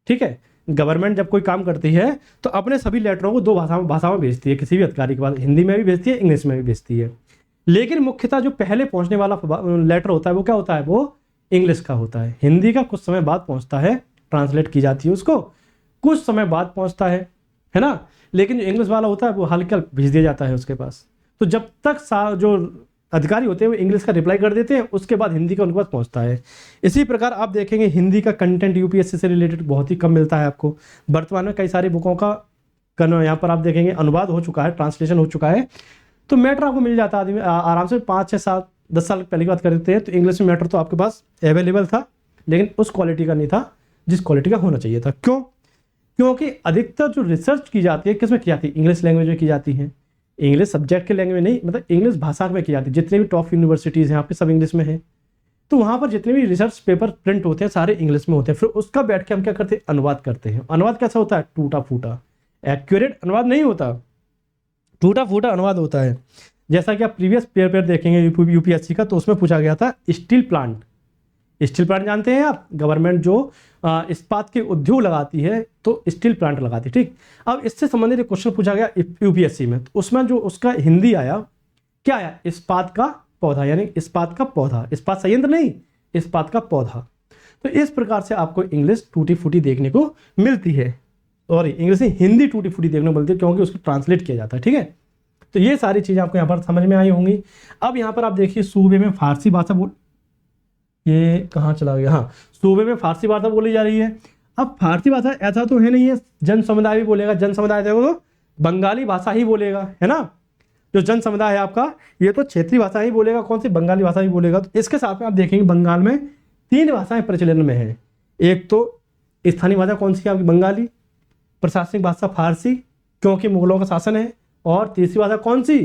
ठीक है। गवर्नमेंट जब कोई काम करती है तो अपने सभी लेटरों को 2 भाषा में भेजती है, किसी भी अधिकारी के पास, हिंदी में भी भेजती है, इंग्लिश में भी भेजती है। लेकिन मुख्यतः जो पहले पहुंचने वाला लेटर होता है वो क्या होता है, वो इंग्लिश का होता है। हिंदी का कुछ समय बाद पहुंचता है, ट्रांसलेट की जाती है उसको, कुछ समय बाद पहुंचता है ना। लेकिन जो इंग्लिश वाला होता है वो हल्का भेज दिया जाता है उसके पास। तो जब तक जो अधिकारी होते हैं वो इंग्लिश का रिप्लाई कर देते हैं, उसके बाद हिंदी का उनके पास पहुंचता है। इसी प्रकार आप देखेंगे हिंदी का कंटेंट यूपीएससी से रिलेटेड बहुत ही कम मिलता है आपको। वर्तमान में कई सारी बुकों का यहाँ पर आप देखेंगे अनुवाद हो चुका है, ट्रांसलेशन हो चुका है, तो मैटर आपको मिल जाता है। आदमी आराम से 5, 6, 7, 10 साल पहले की बात करते हैं तो इंग्लिश में मैटर तो आपके पास अवेलेबल था, लेकिन उस क्वालिटी का नहीं था जिस क्वालिटी का होना चाहिए था। क्यों, क्योंकि अधिकतर जो रिसर्च की जाती है किस में की जाती है, इंग्लिश लैंग्वेज में की जाती है। इंग्लिश सब्जेक्ट के लैंग्वेज नहीं, मतलब इंग्लिश भाषा में की जाती है। जितने भी टॉप यूनिवर्सिटीज़ हैं यहाँ पे सब इंग्लिश में है, तो वहाँ पर जितने भी रिसर्च पेपर प्रिंट होते हैं सारे इंग्लिश में होते हैं। फिर उसका बैठ के हम क्या करते हैं, अनुवाद करते हैं। अनुवाद कैसा होता है, टूटा फूटा, एक्यूरेट अनुवाद नहीं होता, टूटा फूटा अनुवाद होता है। जैसा कि आप प्रीवियस पेपर देखेंगे यूपीएससी का, तो उसमें पूछा गया था स्टील प्लांट। स्टील प्लांट जानते हैं आप, गवर्नमेंट जो इस्पात के उद्योग लगाती है तो स्टील प्लांट लगाती है, ठीक। अब इससे संबंधित एक क्वेश्चन पूछा गया यूपीएससी में, तो उसमें जो उसका हिंदी आया, क्या आया, इस्पात का पौधा, यानी इस्पात का पौधा, इस्पात संयंत्र नहीं, इस्पात का पौधा। तो इस प्रकार से आपको इंग्लिश टूटी फूटी देखने को मिलती है, और इंग्लिश से हिंदी टूटी फूटी देखने को मिलती है क्योंकि उसको ट्रांसलेट किया जाता है, ठीक है। तो ये सारी चीज़ें आपको यहाँ पर समझ में आई होंगी। अब यहाँ पर आप देखिए सूबे में फारसी भाषा ये कहाँ चला गया, हाँ, सूबे में फारसी भाषा बोली जा रही है। अब फारसी भाषा ऐसा तो है नहीं है जन समुदाय भी बोलेगा, जन समुदाय देखो तो बंगाली भाषा ही बोलेगा, है ना। जो जन समुदाय है आपका ये तो क्षेत्रीय भाषा ही बोलेगा, कौन सी बंगाली भाषा ही बोलेगा। तो इसके साथ में आप देखेंगे बंगाल में 3 भाषाएं प्रचलन में हैं। एक तो स्थानीय भाषा कौन सी है आपकी, बंगाली, प्रशासनिक भाषा फारसी क्योंकि मुगलों का शासन है, और तीसरी भाषा कौन सी,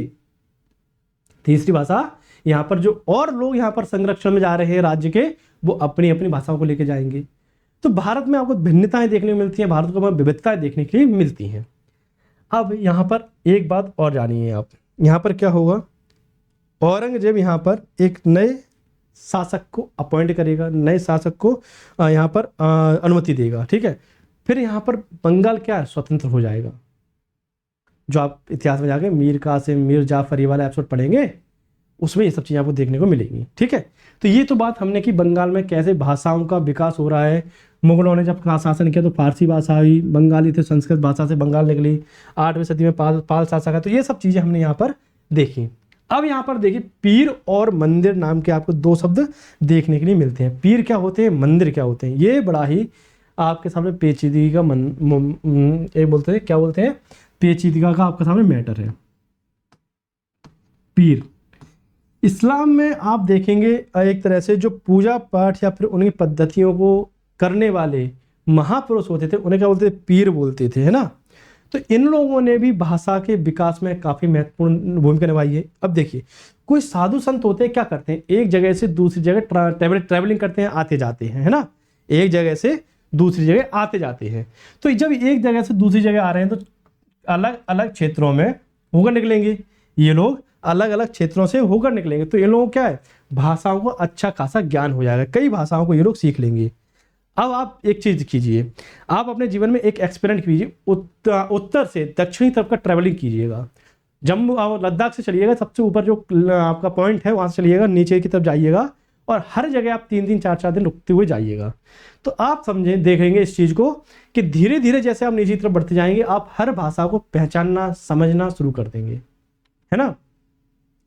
तीसरी भाषा यहाँ पर जो और लोग यहाँ पर संरक्षण में जा रहे हैं राज्य के, वो अपनी अपनी भाषाओं को लेकर जाएंगे। तो भारत में आपको भिन्नताएं देखने को मिलती हैं, भारत को विविधताएं देखने के लिए मिलती हैं। अब यहाँ पर एक बात और जानिए आप, यहाँ पर क्या होगा, औरंगजेब यहाँ पर एक नए शासक को अपॉइंट करेगा, नए शासक को यहाँ पर अनुमति देगा, ठीक है। फिर यहाँ पर बंगाल क्या है, स्वतंत्र हो जाएगा। जो आप इतिहास में जाके मीर कासिम, मीर जाफर, ये वाला एपिसोड पढ़ेंगे उसमें ये सब चीज़ें आपको देखने को मिलेंगी, ठीक है। तो ये तो बात हमने की बंगाल में कैसे भाषाओं का विकास हो रहा है। मुगलों ने जब शासन किया तो फारसी भाषा आई, बंगाली थे, संस्कृत भाषा से बंगाल निकली, 8वीं सदी में पाल शासक है। तो ये सब चीज़ें हमने यहाँ पर देखी। अब यहाँ पर देखिए पीर और मंदिर नाम के आपको 2 शब्द देखने के लिए मिलते हैं। पीर क्या होते हैं, मंदिर क्या होते हैं, ये बड़ा ही आपके सामने पेचीदगी का एक बोलते हैं, क्या बोलते हैं, पेचीदगी का आपके सामने मैटर है। पीर इस्लाम में आप देखेंगे एक तरह से जो पूजा पाठ या फिर उनकी पद्धतियों को करने वाले महापुरुष होते थे, उन्हें क्या बोलते थे, पीर बोलते थे, है ना। तो इन लोगों ने भी भाषा के विकास में काफ़ी महत्वपूर्ण भूमिका निभाई है। अब देखिए कोई साधु संत होते हैं, क्या करते हैं, एक जगह से दूसरी जगह ट्रैवलिंग करते हैं, आते जाते हैं, है ना, एक जगह से दूसरी जगह आते जाते हैं। तो जब एक जगह से दूसरी जगह आ रहे हैं तो अलग अलग क्षेत्रों में होकर निकलेंगे, ये लोग अलग अलग क्षेत्रों से होकर निकलेंगे। तो ये लोगों क्या है, भाषाओं को अच्छा खासा ज्ञान हो जाएगा, कई भाषाओं को ये लोग सीख लेंगे। अब आप एक चीज़ कीजिए, आप अपने जीवन में एक एक्सपेरिमेंट कीजिए, उत्तर से दक्षिणी तरफ का ट्रैवलिंग कीजिएगा। जम्मू और लद्दाख से चलिएगा, सबसे ऊपर जो आपका पॉइंट है वहाँ से चलिएगा, नीचे की तरफ जाइएगा और हर जगह आप 3-3, 4-4 दिन रुकते हुए जाइएगा। तो आप समझें, देखेंगे इस चीज़ को कि धीरे धीरे जैसे आप नीचे की तरफ बढ़ते जाएंगे आप हर भाषा को पहचानना समझना शुरू कर देंगे, है ना।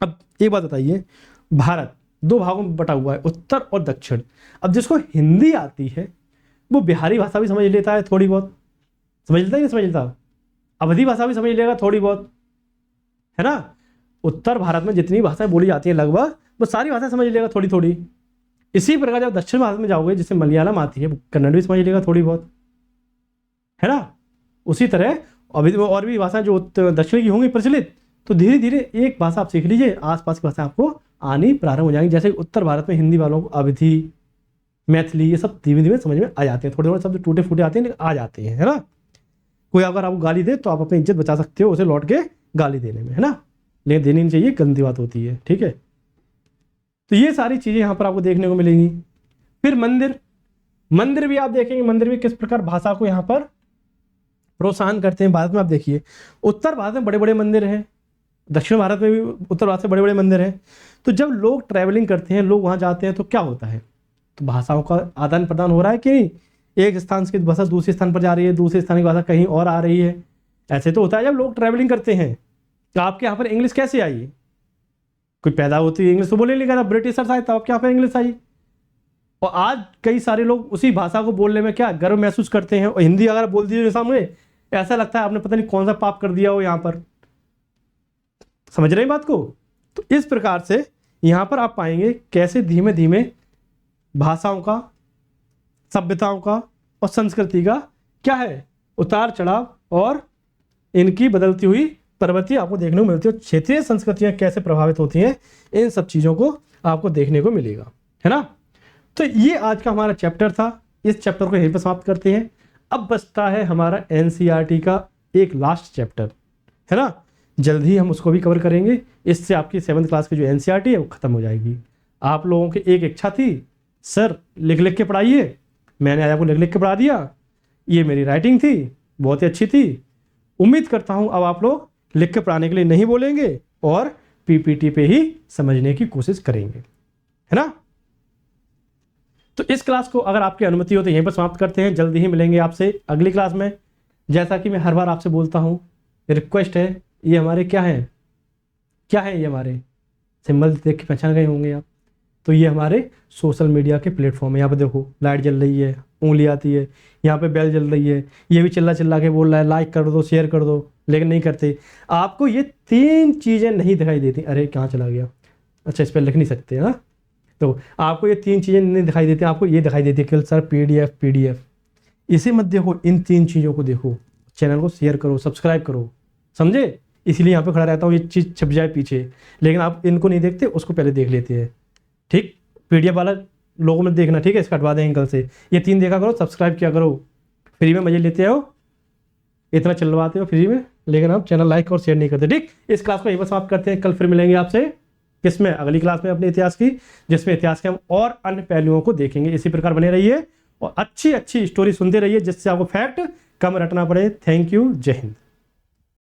अब एक बात बताइए, भारत 2 भागों में बटा हुआ है, उत्तर और दक्षिण। अब जिसको हिंदी आती है वो बिहारी भाषा भी समझ लेता है, थोड़ी बहुत समझ लेता है, नहीं समझ लेता, अवधी भाषा भी समझ लेगा थोड़ी बहुत, है ना। उत्तर भारत में जितनी भाषाएं बोली जाती हैं लगभग वो सारी भाषाएं समझ लेगा थोड़ी थोड़ी। इसी प्रकार जब दक्षिण भारत में जाओगे, जिससे मलयालम आती है, कन्नड़ भी समझ लेगा थोड़ी बहुत, है ना। उसी तरह अभी और भी भाषाएं जो दक्षिण की होंगी प्रचलित, तो धीरे धीरे एक भाषा आप सीख लीजिए, आसपास की भाषा आपको आनी प्रारंभ हो जाएंगी। जैसे उत्तर भारत में हिंदी वालों को अवधी, मैथिली, ये सब धीमे धीमे समझ में आ जाते हैं, थोड़े थोड़े शब्द टूटे फूटे आते हैं लेकिन आ जाते हैं, है ना। कोई अगर आपको गाली दे तो आप अपनी इज्जत बचा सकते हो उसे लौट के गाली देने में, है ना, लेकिन देनी नहीं चाहिए, गंदी बात होती है, ठीक है। तो ये सारी चीज़ें यहाँ पर आपको देखने को मिलेंगी। फिर मंदिर भी आप देखेंगे, मंदिर भी किस प्रकार भाषा को यहाँ पर प्रोत्साहन करते हैं। भारत में आप देखिए, उत्तर भारत में बड़े बड़े मंदिर हैं, दक्षिण भारत में भी उत्तर भारत में बड़े बड़े मंदिर हैं। तो जब लोग ट्रैवलिंग करते हैं, लोग वहाँ जाते हैं तो क्या होता है, तो भाषाओं का आदान प्रदान हो रहा है कि नहीं। एक स्थान की भाषा दूसरे स्थान पर जा रही है, दूसरे स्थान की भाषा कहीं और आ रही है। ऐसे तो होता है जब लोग ट्रैवलिंग करते हैं। तो आपके यहाँ पर इंग्लिश कैसे आई, कोई पैदा होती है इंग्लिश तो बोले नहीं करता, ब्रिटिशर्स आए तब आपके यहाँ पर इंग्लिश आई। और आज कई सारे लोग उसी भाषा को बोलने में क्या गर्व महसूस करते हैं, और हिंदी अगर बोल दीजिए सामने ऐसा लगता है आपने पता नहीं कौन सा पाप कर दिया हो यहाँ पर। समझ रहे हैं बात को। तो इस प्रकार से यहाँ पर आप पाएंगे कैसे धीमे धीमे भाषाओं का, सभ्यताओं का और संस्कृति का क्या है, उतार चढ़ाव और इनकी बदलती हुई प्रवृत्ति आपको देखने को मिलती है। क्षेत्रीय संस्कृतियाँ कैसे प्रभावित होती हैं, इन सब चीज़ों को आपको देखने को मिलेगा, है ना। तो ये आज का हमारा चैप्टर था, इस चैप्टर को यहीं पर समाप्त करते हैं। अब बचता है हमारा एनसीईआरटी का एक लास्ट चैप्टर, है ना, जल्द ही हम उसको भी कवर करेंगे। इससे आपकी 7th क्लास की जो एनसीईआरटी है वो खत्म हो जाएगी। आप लोगों की एक इच्छा थी सर लिख लिख के पढ़ाइए, मैंने आज आपको लिख लिख के पढ़ा दिया, ये मेरी राइटिंग थी, बहुत ही अच्छी थी। उम्मीद करता हूँ अब आप लोग लिख के पढ़ाने के लिए नहीं बोलेंगे और पीपीटी पे ही समझने की कोशिश करेंगे, है ना। तो इस क्लास को अगर आपकी अनुमति हो तो यहीं पर समाप्त करते हैं। जल्दी ही मिलेंगे आपसे अगली क्लास में। जैसा कि मैं हर बार आपसे बोलता हूँ, रिक्वेस्ट है, ये हमारे क्या है ये हमारे सिंबल देख के पहचान गए होंगे आप, तो ये हमारे सोशल मीडिया के प्लेटफॉर्म है। यहाँ पे देखो लाइट जल रही है, उंगली आती है, यहाँ पे बेल जल रही है, ये भी चिल्ला के बोल रहा है लाइक कर दो, शेयर कर दो, लेकिन नहीं करते। आपको ये 3 चीज़ें नहीं दिखाई देती। अरे कहाँ चला गया, अच्छा इस पर लिख नहीं सकते हाँ। तो आपको ये 3 चीज़ें नहीं दिखाई देती, आपको ये दिखाई देती है कि सर PDF। इसे मत देखो, इन 3 चीज़ों को देखो। चैनल को शेयर करो, सब्सक्राइब करो, समझे? इसलिए यहाँ पे खड़ा रहता हूँ, ये चीज़ छप जाए पीछे, लेकिन आप इनको नहीं देखते, उसको पहले देख लेते हैं। ठीक, PDF वाला लोगों में देखना, ठीक है, इसका हटवा दें एंगल से। ये 3 देखा करो, सब्सक्राइब किया करो, फ्री में मजे लेते हो, इतना चलवाते हो फ्री में, लेकिन आप चैनल लाइक और शेयर नहीं करते। ठीक, इस क्लास को यही समाप्त करते हैं। कल फिर मिलेंगे आपसे किसमें, अगली क्लास में अपने इतिहास की, जिसमें इतिहास के हम और अन्य पहलुओं को देखेंगे। इसी प्रकार बने रहिए और अच्छी स्टोरी सुनते रहिए, जिससे आपको फैक्ट कम रटना पड़े। थैंक यू, जय हिंद।